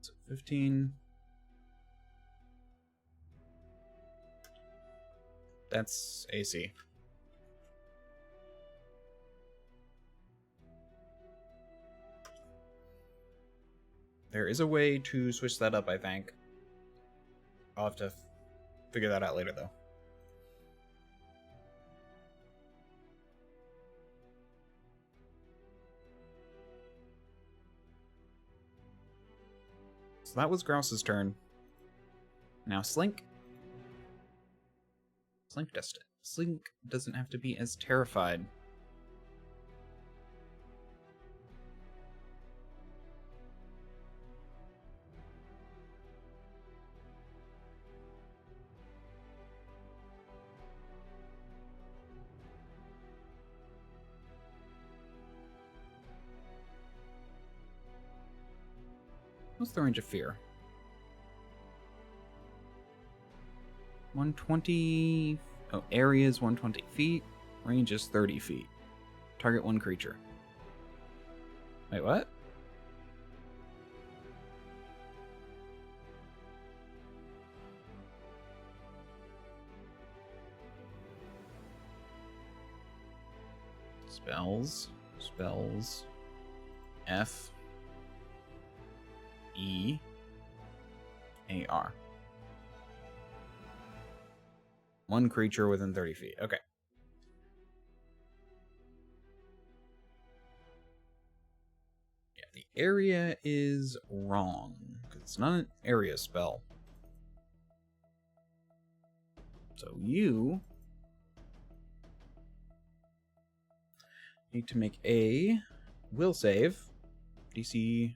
So 15. That's AC. There is a way to switch that up, I think. I'll have to figure that out later, though. So that was Grouse's turn. Now Slink. Slink doesn't have to be as terrified. What's the range of fear? 120... Oh, area is 120 feet. Range is 30 feet. Target one creature. Wait, what? Spells. F. E. A-R. One creature within 30 feet. Okay. Yeah, the area is wrong, because it's not an area spell. So you Need to make a will save. DC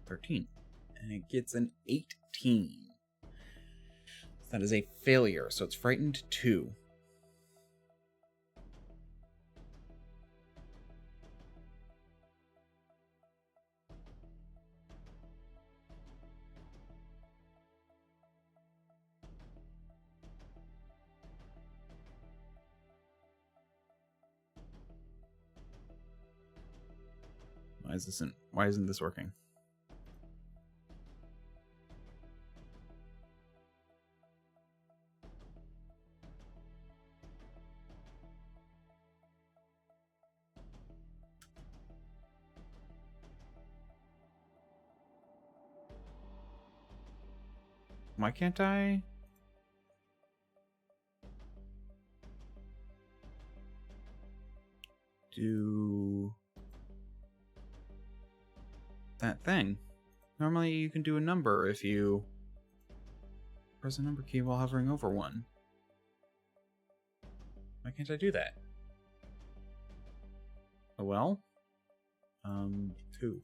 13. And it gets an 18. That is a failure, so it's frightened 2. Why isn't this working? Why can't I? Do that thing. Normally you can do a number if you press the number key while hovering over one. Why can't I do that? Oh well. 2.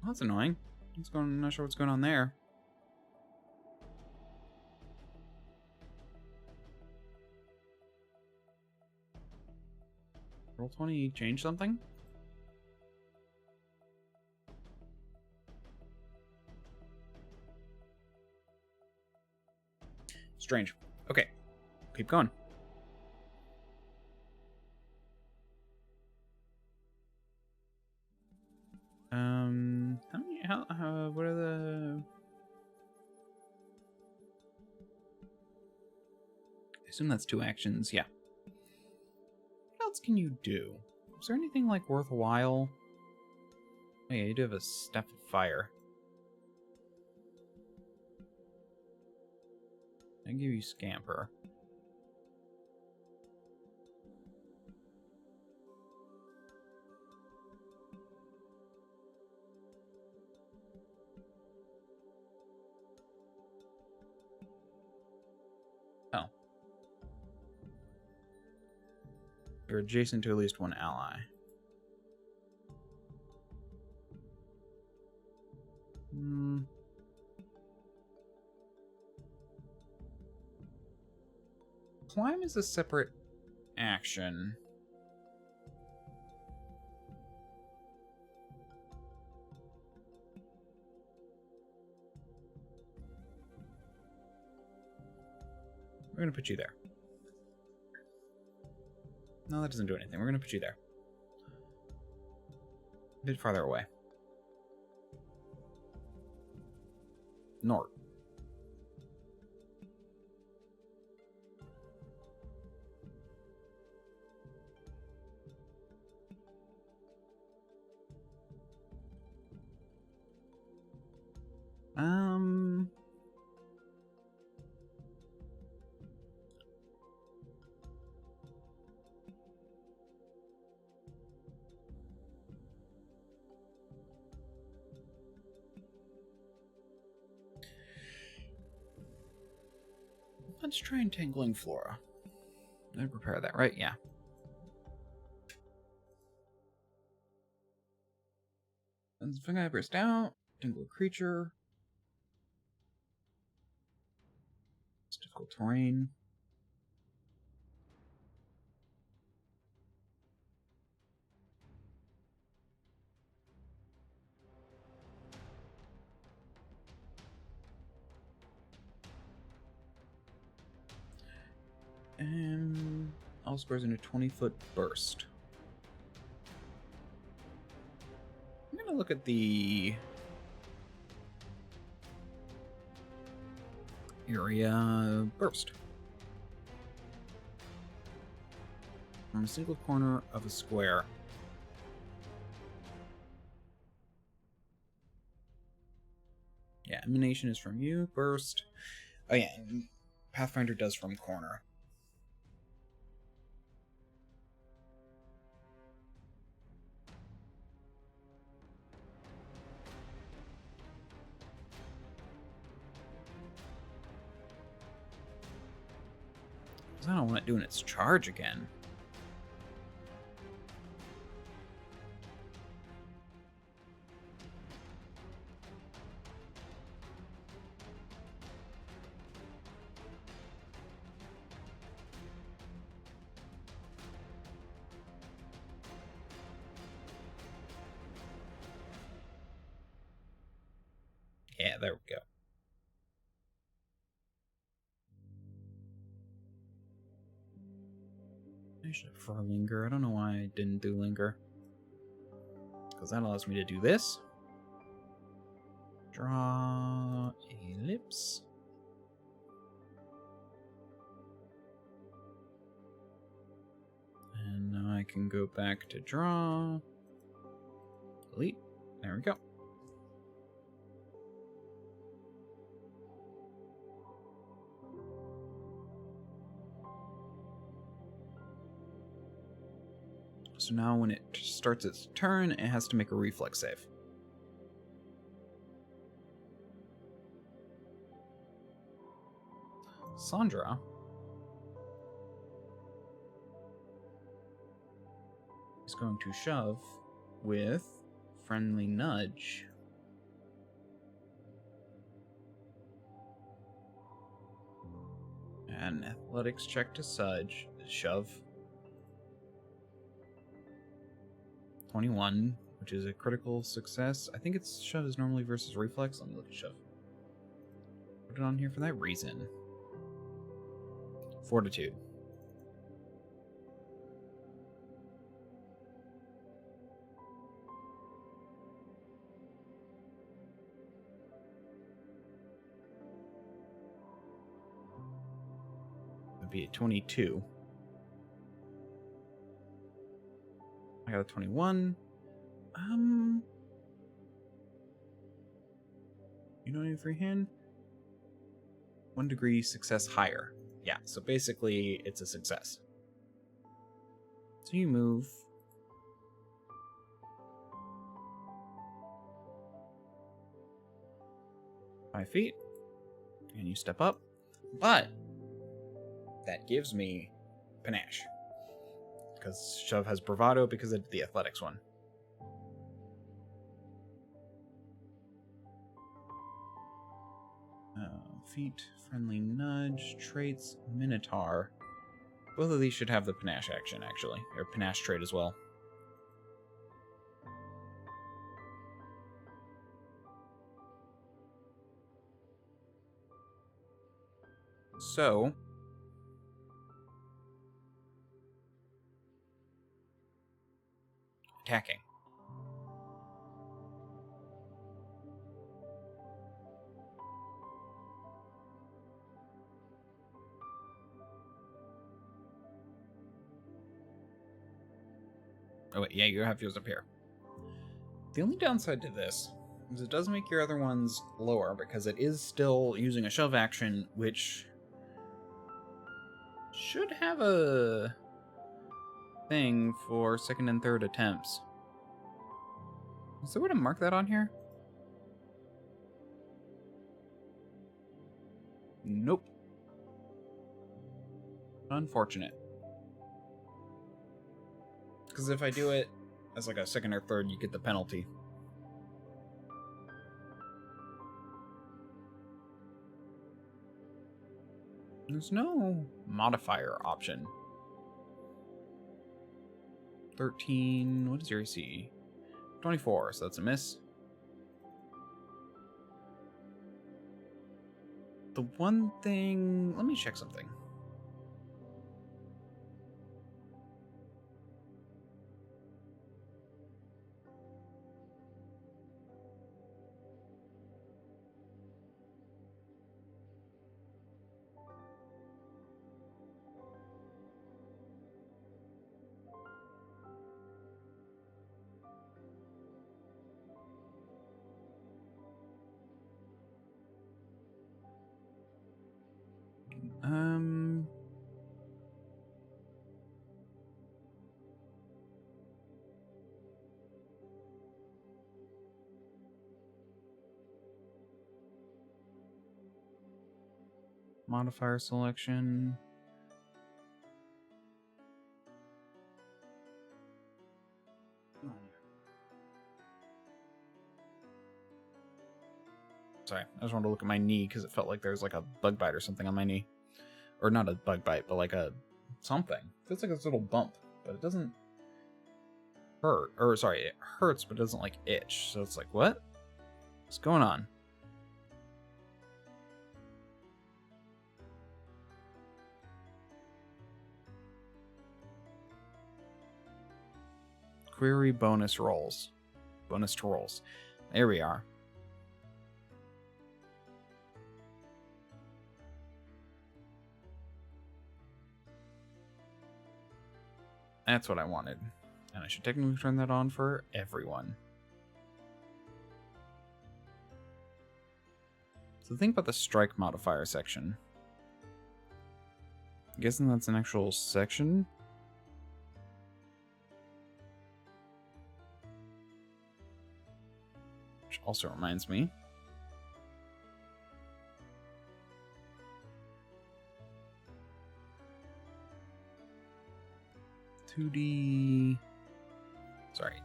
Well, that's annoying. Not sure what's going on there. Roll 20 change something? Strange. Okay. Keep going. What are the... I assume that's 2 actions, yeah. What else can you do? Is there anything, like, worthwhile? Oh yeah, you do have a Staff of Fire. I can give you Scamper. Oh. You're adjacent to at least one ally. Climb is a separate action. We're going to put you there. No, that doesn't do anything. We're going to put you there. A bit farther away. North. Let's try entangling Flora. Did I prepare that right? Yeah. Sends the fungi burst out. Tangle a creature. It's difficult terrain. And all spurs into 20-foot burst. I'm gonna look at the area burst. From a single corner of a square. Yeah, emanation is from you. Burst. Oh yeah, and Pathfinder does from corner. Because I don't want it doing its charge again. Yeah, there we go. I should have for linger. I don't know why I didn't do linger. Because that allows me to do this. Draw ellipse. And now I can go back to draw. Delete. There we go. So now when it starts its turn, it has to make a reflex save. Sandra is going to shove with friendly nudge. And athletics check to shove. 21, which is a critical success. I think it's shove is normally versus reflex. Let me look at shove. Put it on here for that reason. Fortitude. That'd be a 22. I got a 21. You don't need freehand? 1 degree success higher. Yeah, so basically it's a success. So you move. Five feet. And you step up. But that gives me panache. Because shove has bravado because of the athletics one. Feet, friendly nudge, traits, minotaur. Both of these should have the panache action, actually. Or panache trait as well. So, attacking. Oh wait, yeah, you have yours up here. The only downside to this is it does make your other ones lower because it is still using a shove action, which should have a thing for second and third attempts. Is there a way to mark that on here? Nope. Unfortunate. Because if I do it as like a second or third, you get the penalty. There's no modifier option. 13, what is your AC? 24, so that's a miss. The one thing... Let me check something. Modifier selection. Sorry, I just wanted to look at my knee because it felt like there was like a bug bite or something on my knee. Or not a bug bite, but like a something. It feels like this little bump, but it doesn't hurt. Or sorry, it hurts, but it doesn't like itch. So it's like, what? What's going on? Query bonus rolls. Bonus to rolls. There we are. That's what I wanted. And I should technically turn that on for everyone. So think about the strike modifier section. I'm guessing that's an actual section. Which also reminds me. Sorry.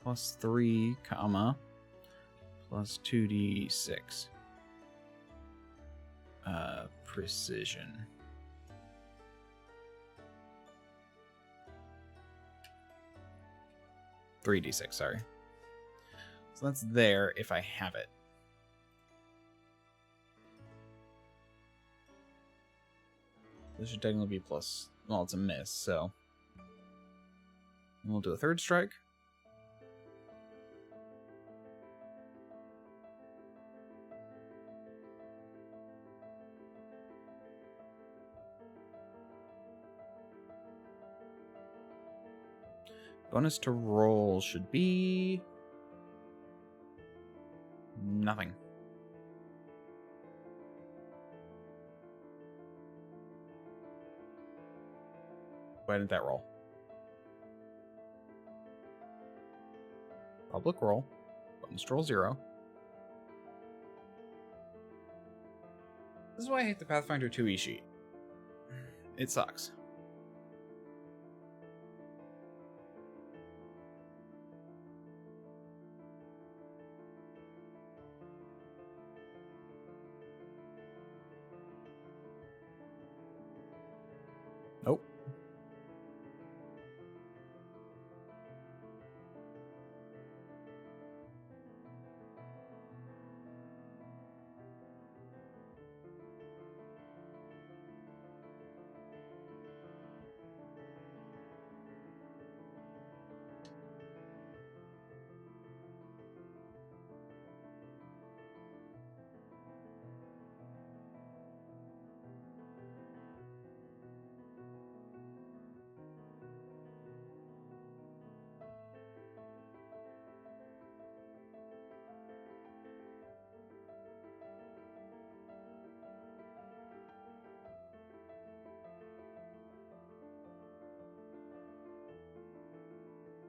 Plus 3, comma, plus 2d6. Precision. $3d6, sorry. So that's there if I have it. This should technically be plus... Well, it's a miss, so... And we'll do a third strike. Bonus to roll should be... nothing. Why didn't that roll? Public roll. Bonus to roll 0. This is why I hate the Pathfinder 2e sheet. It sucks. Nope.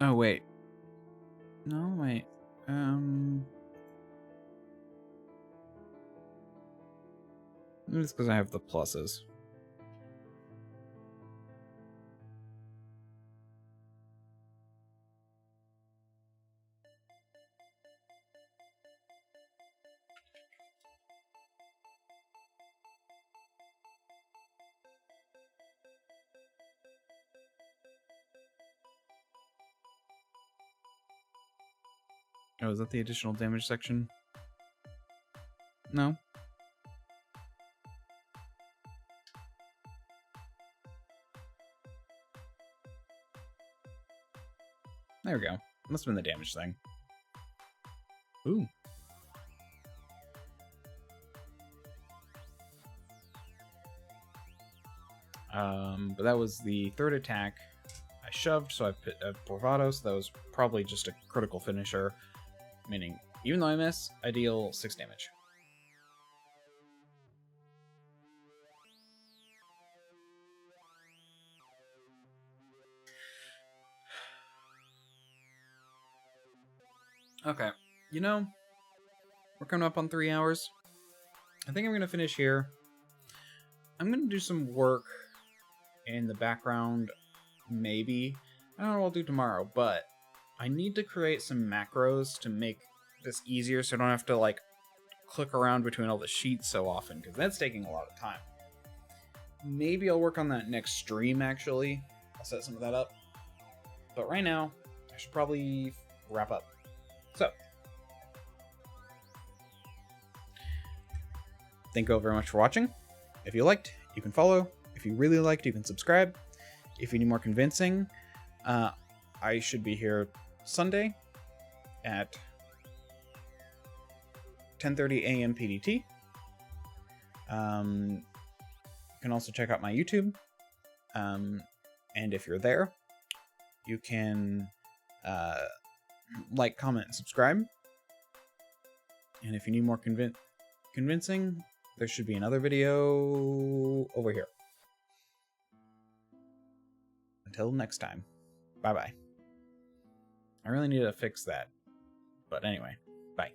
Oh, wait. No, wait. It's because I have the pluses. Oh, is that the additional damage section? No. There we go. Must have been the damage thing. Ooh. But that was the third attack. I shoved, so I put bravado, so that was probably just a critical finisher. Meaning, even though I miss, I deal 6 damage. Okay, you know, we're coming up on 3 hours. I think I'm going to finish here. I'm going to do some work in the background, maybe. I don't know what I'll do tomorrow, but I need to create some macros to make this easier so I don't have to like click around between all the sheets so often, because that's taking a lot of time. Maybe I'll work on that next stream, actually. I'll set some of that up. But right now, I should probably wrap up. So, thank you all very much for watching. If you liked, you can follow. If you really liked, you can subscribe. If you need more convincing, I should be here Sunday at 10:30 a.m. PDT. You can also check out my YouTube. And if you're there, you can like, comment, and subscribe. And if you need more convincing, there should be another video over here. Until next time, bye-bye. I really need to fix that. But anyway, bye.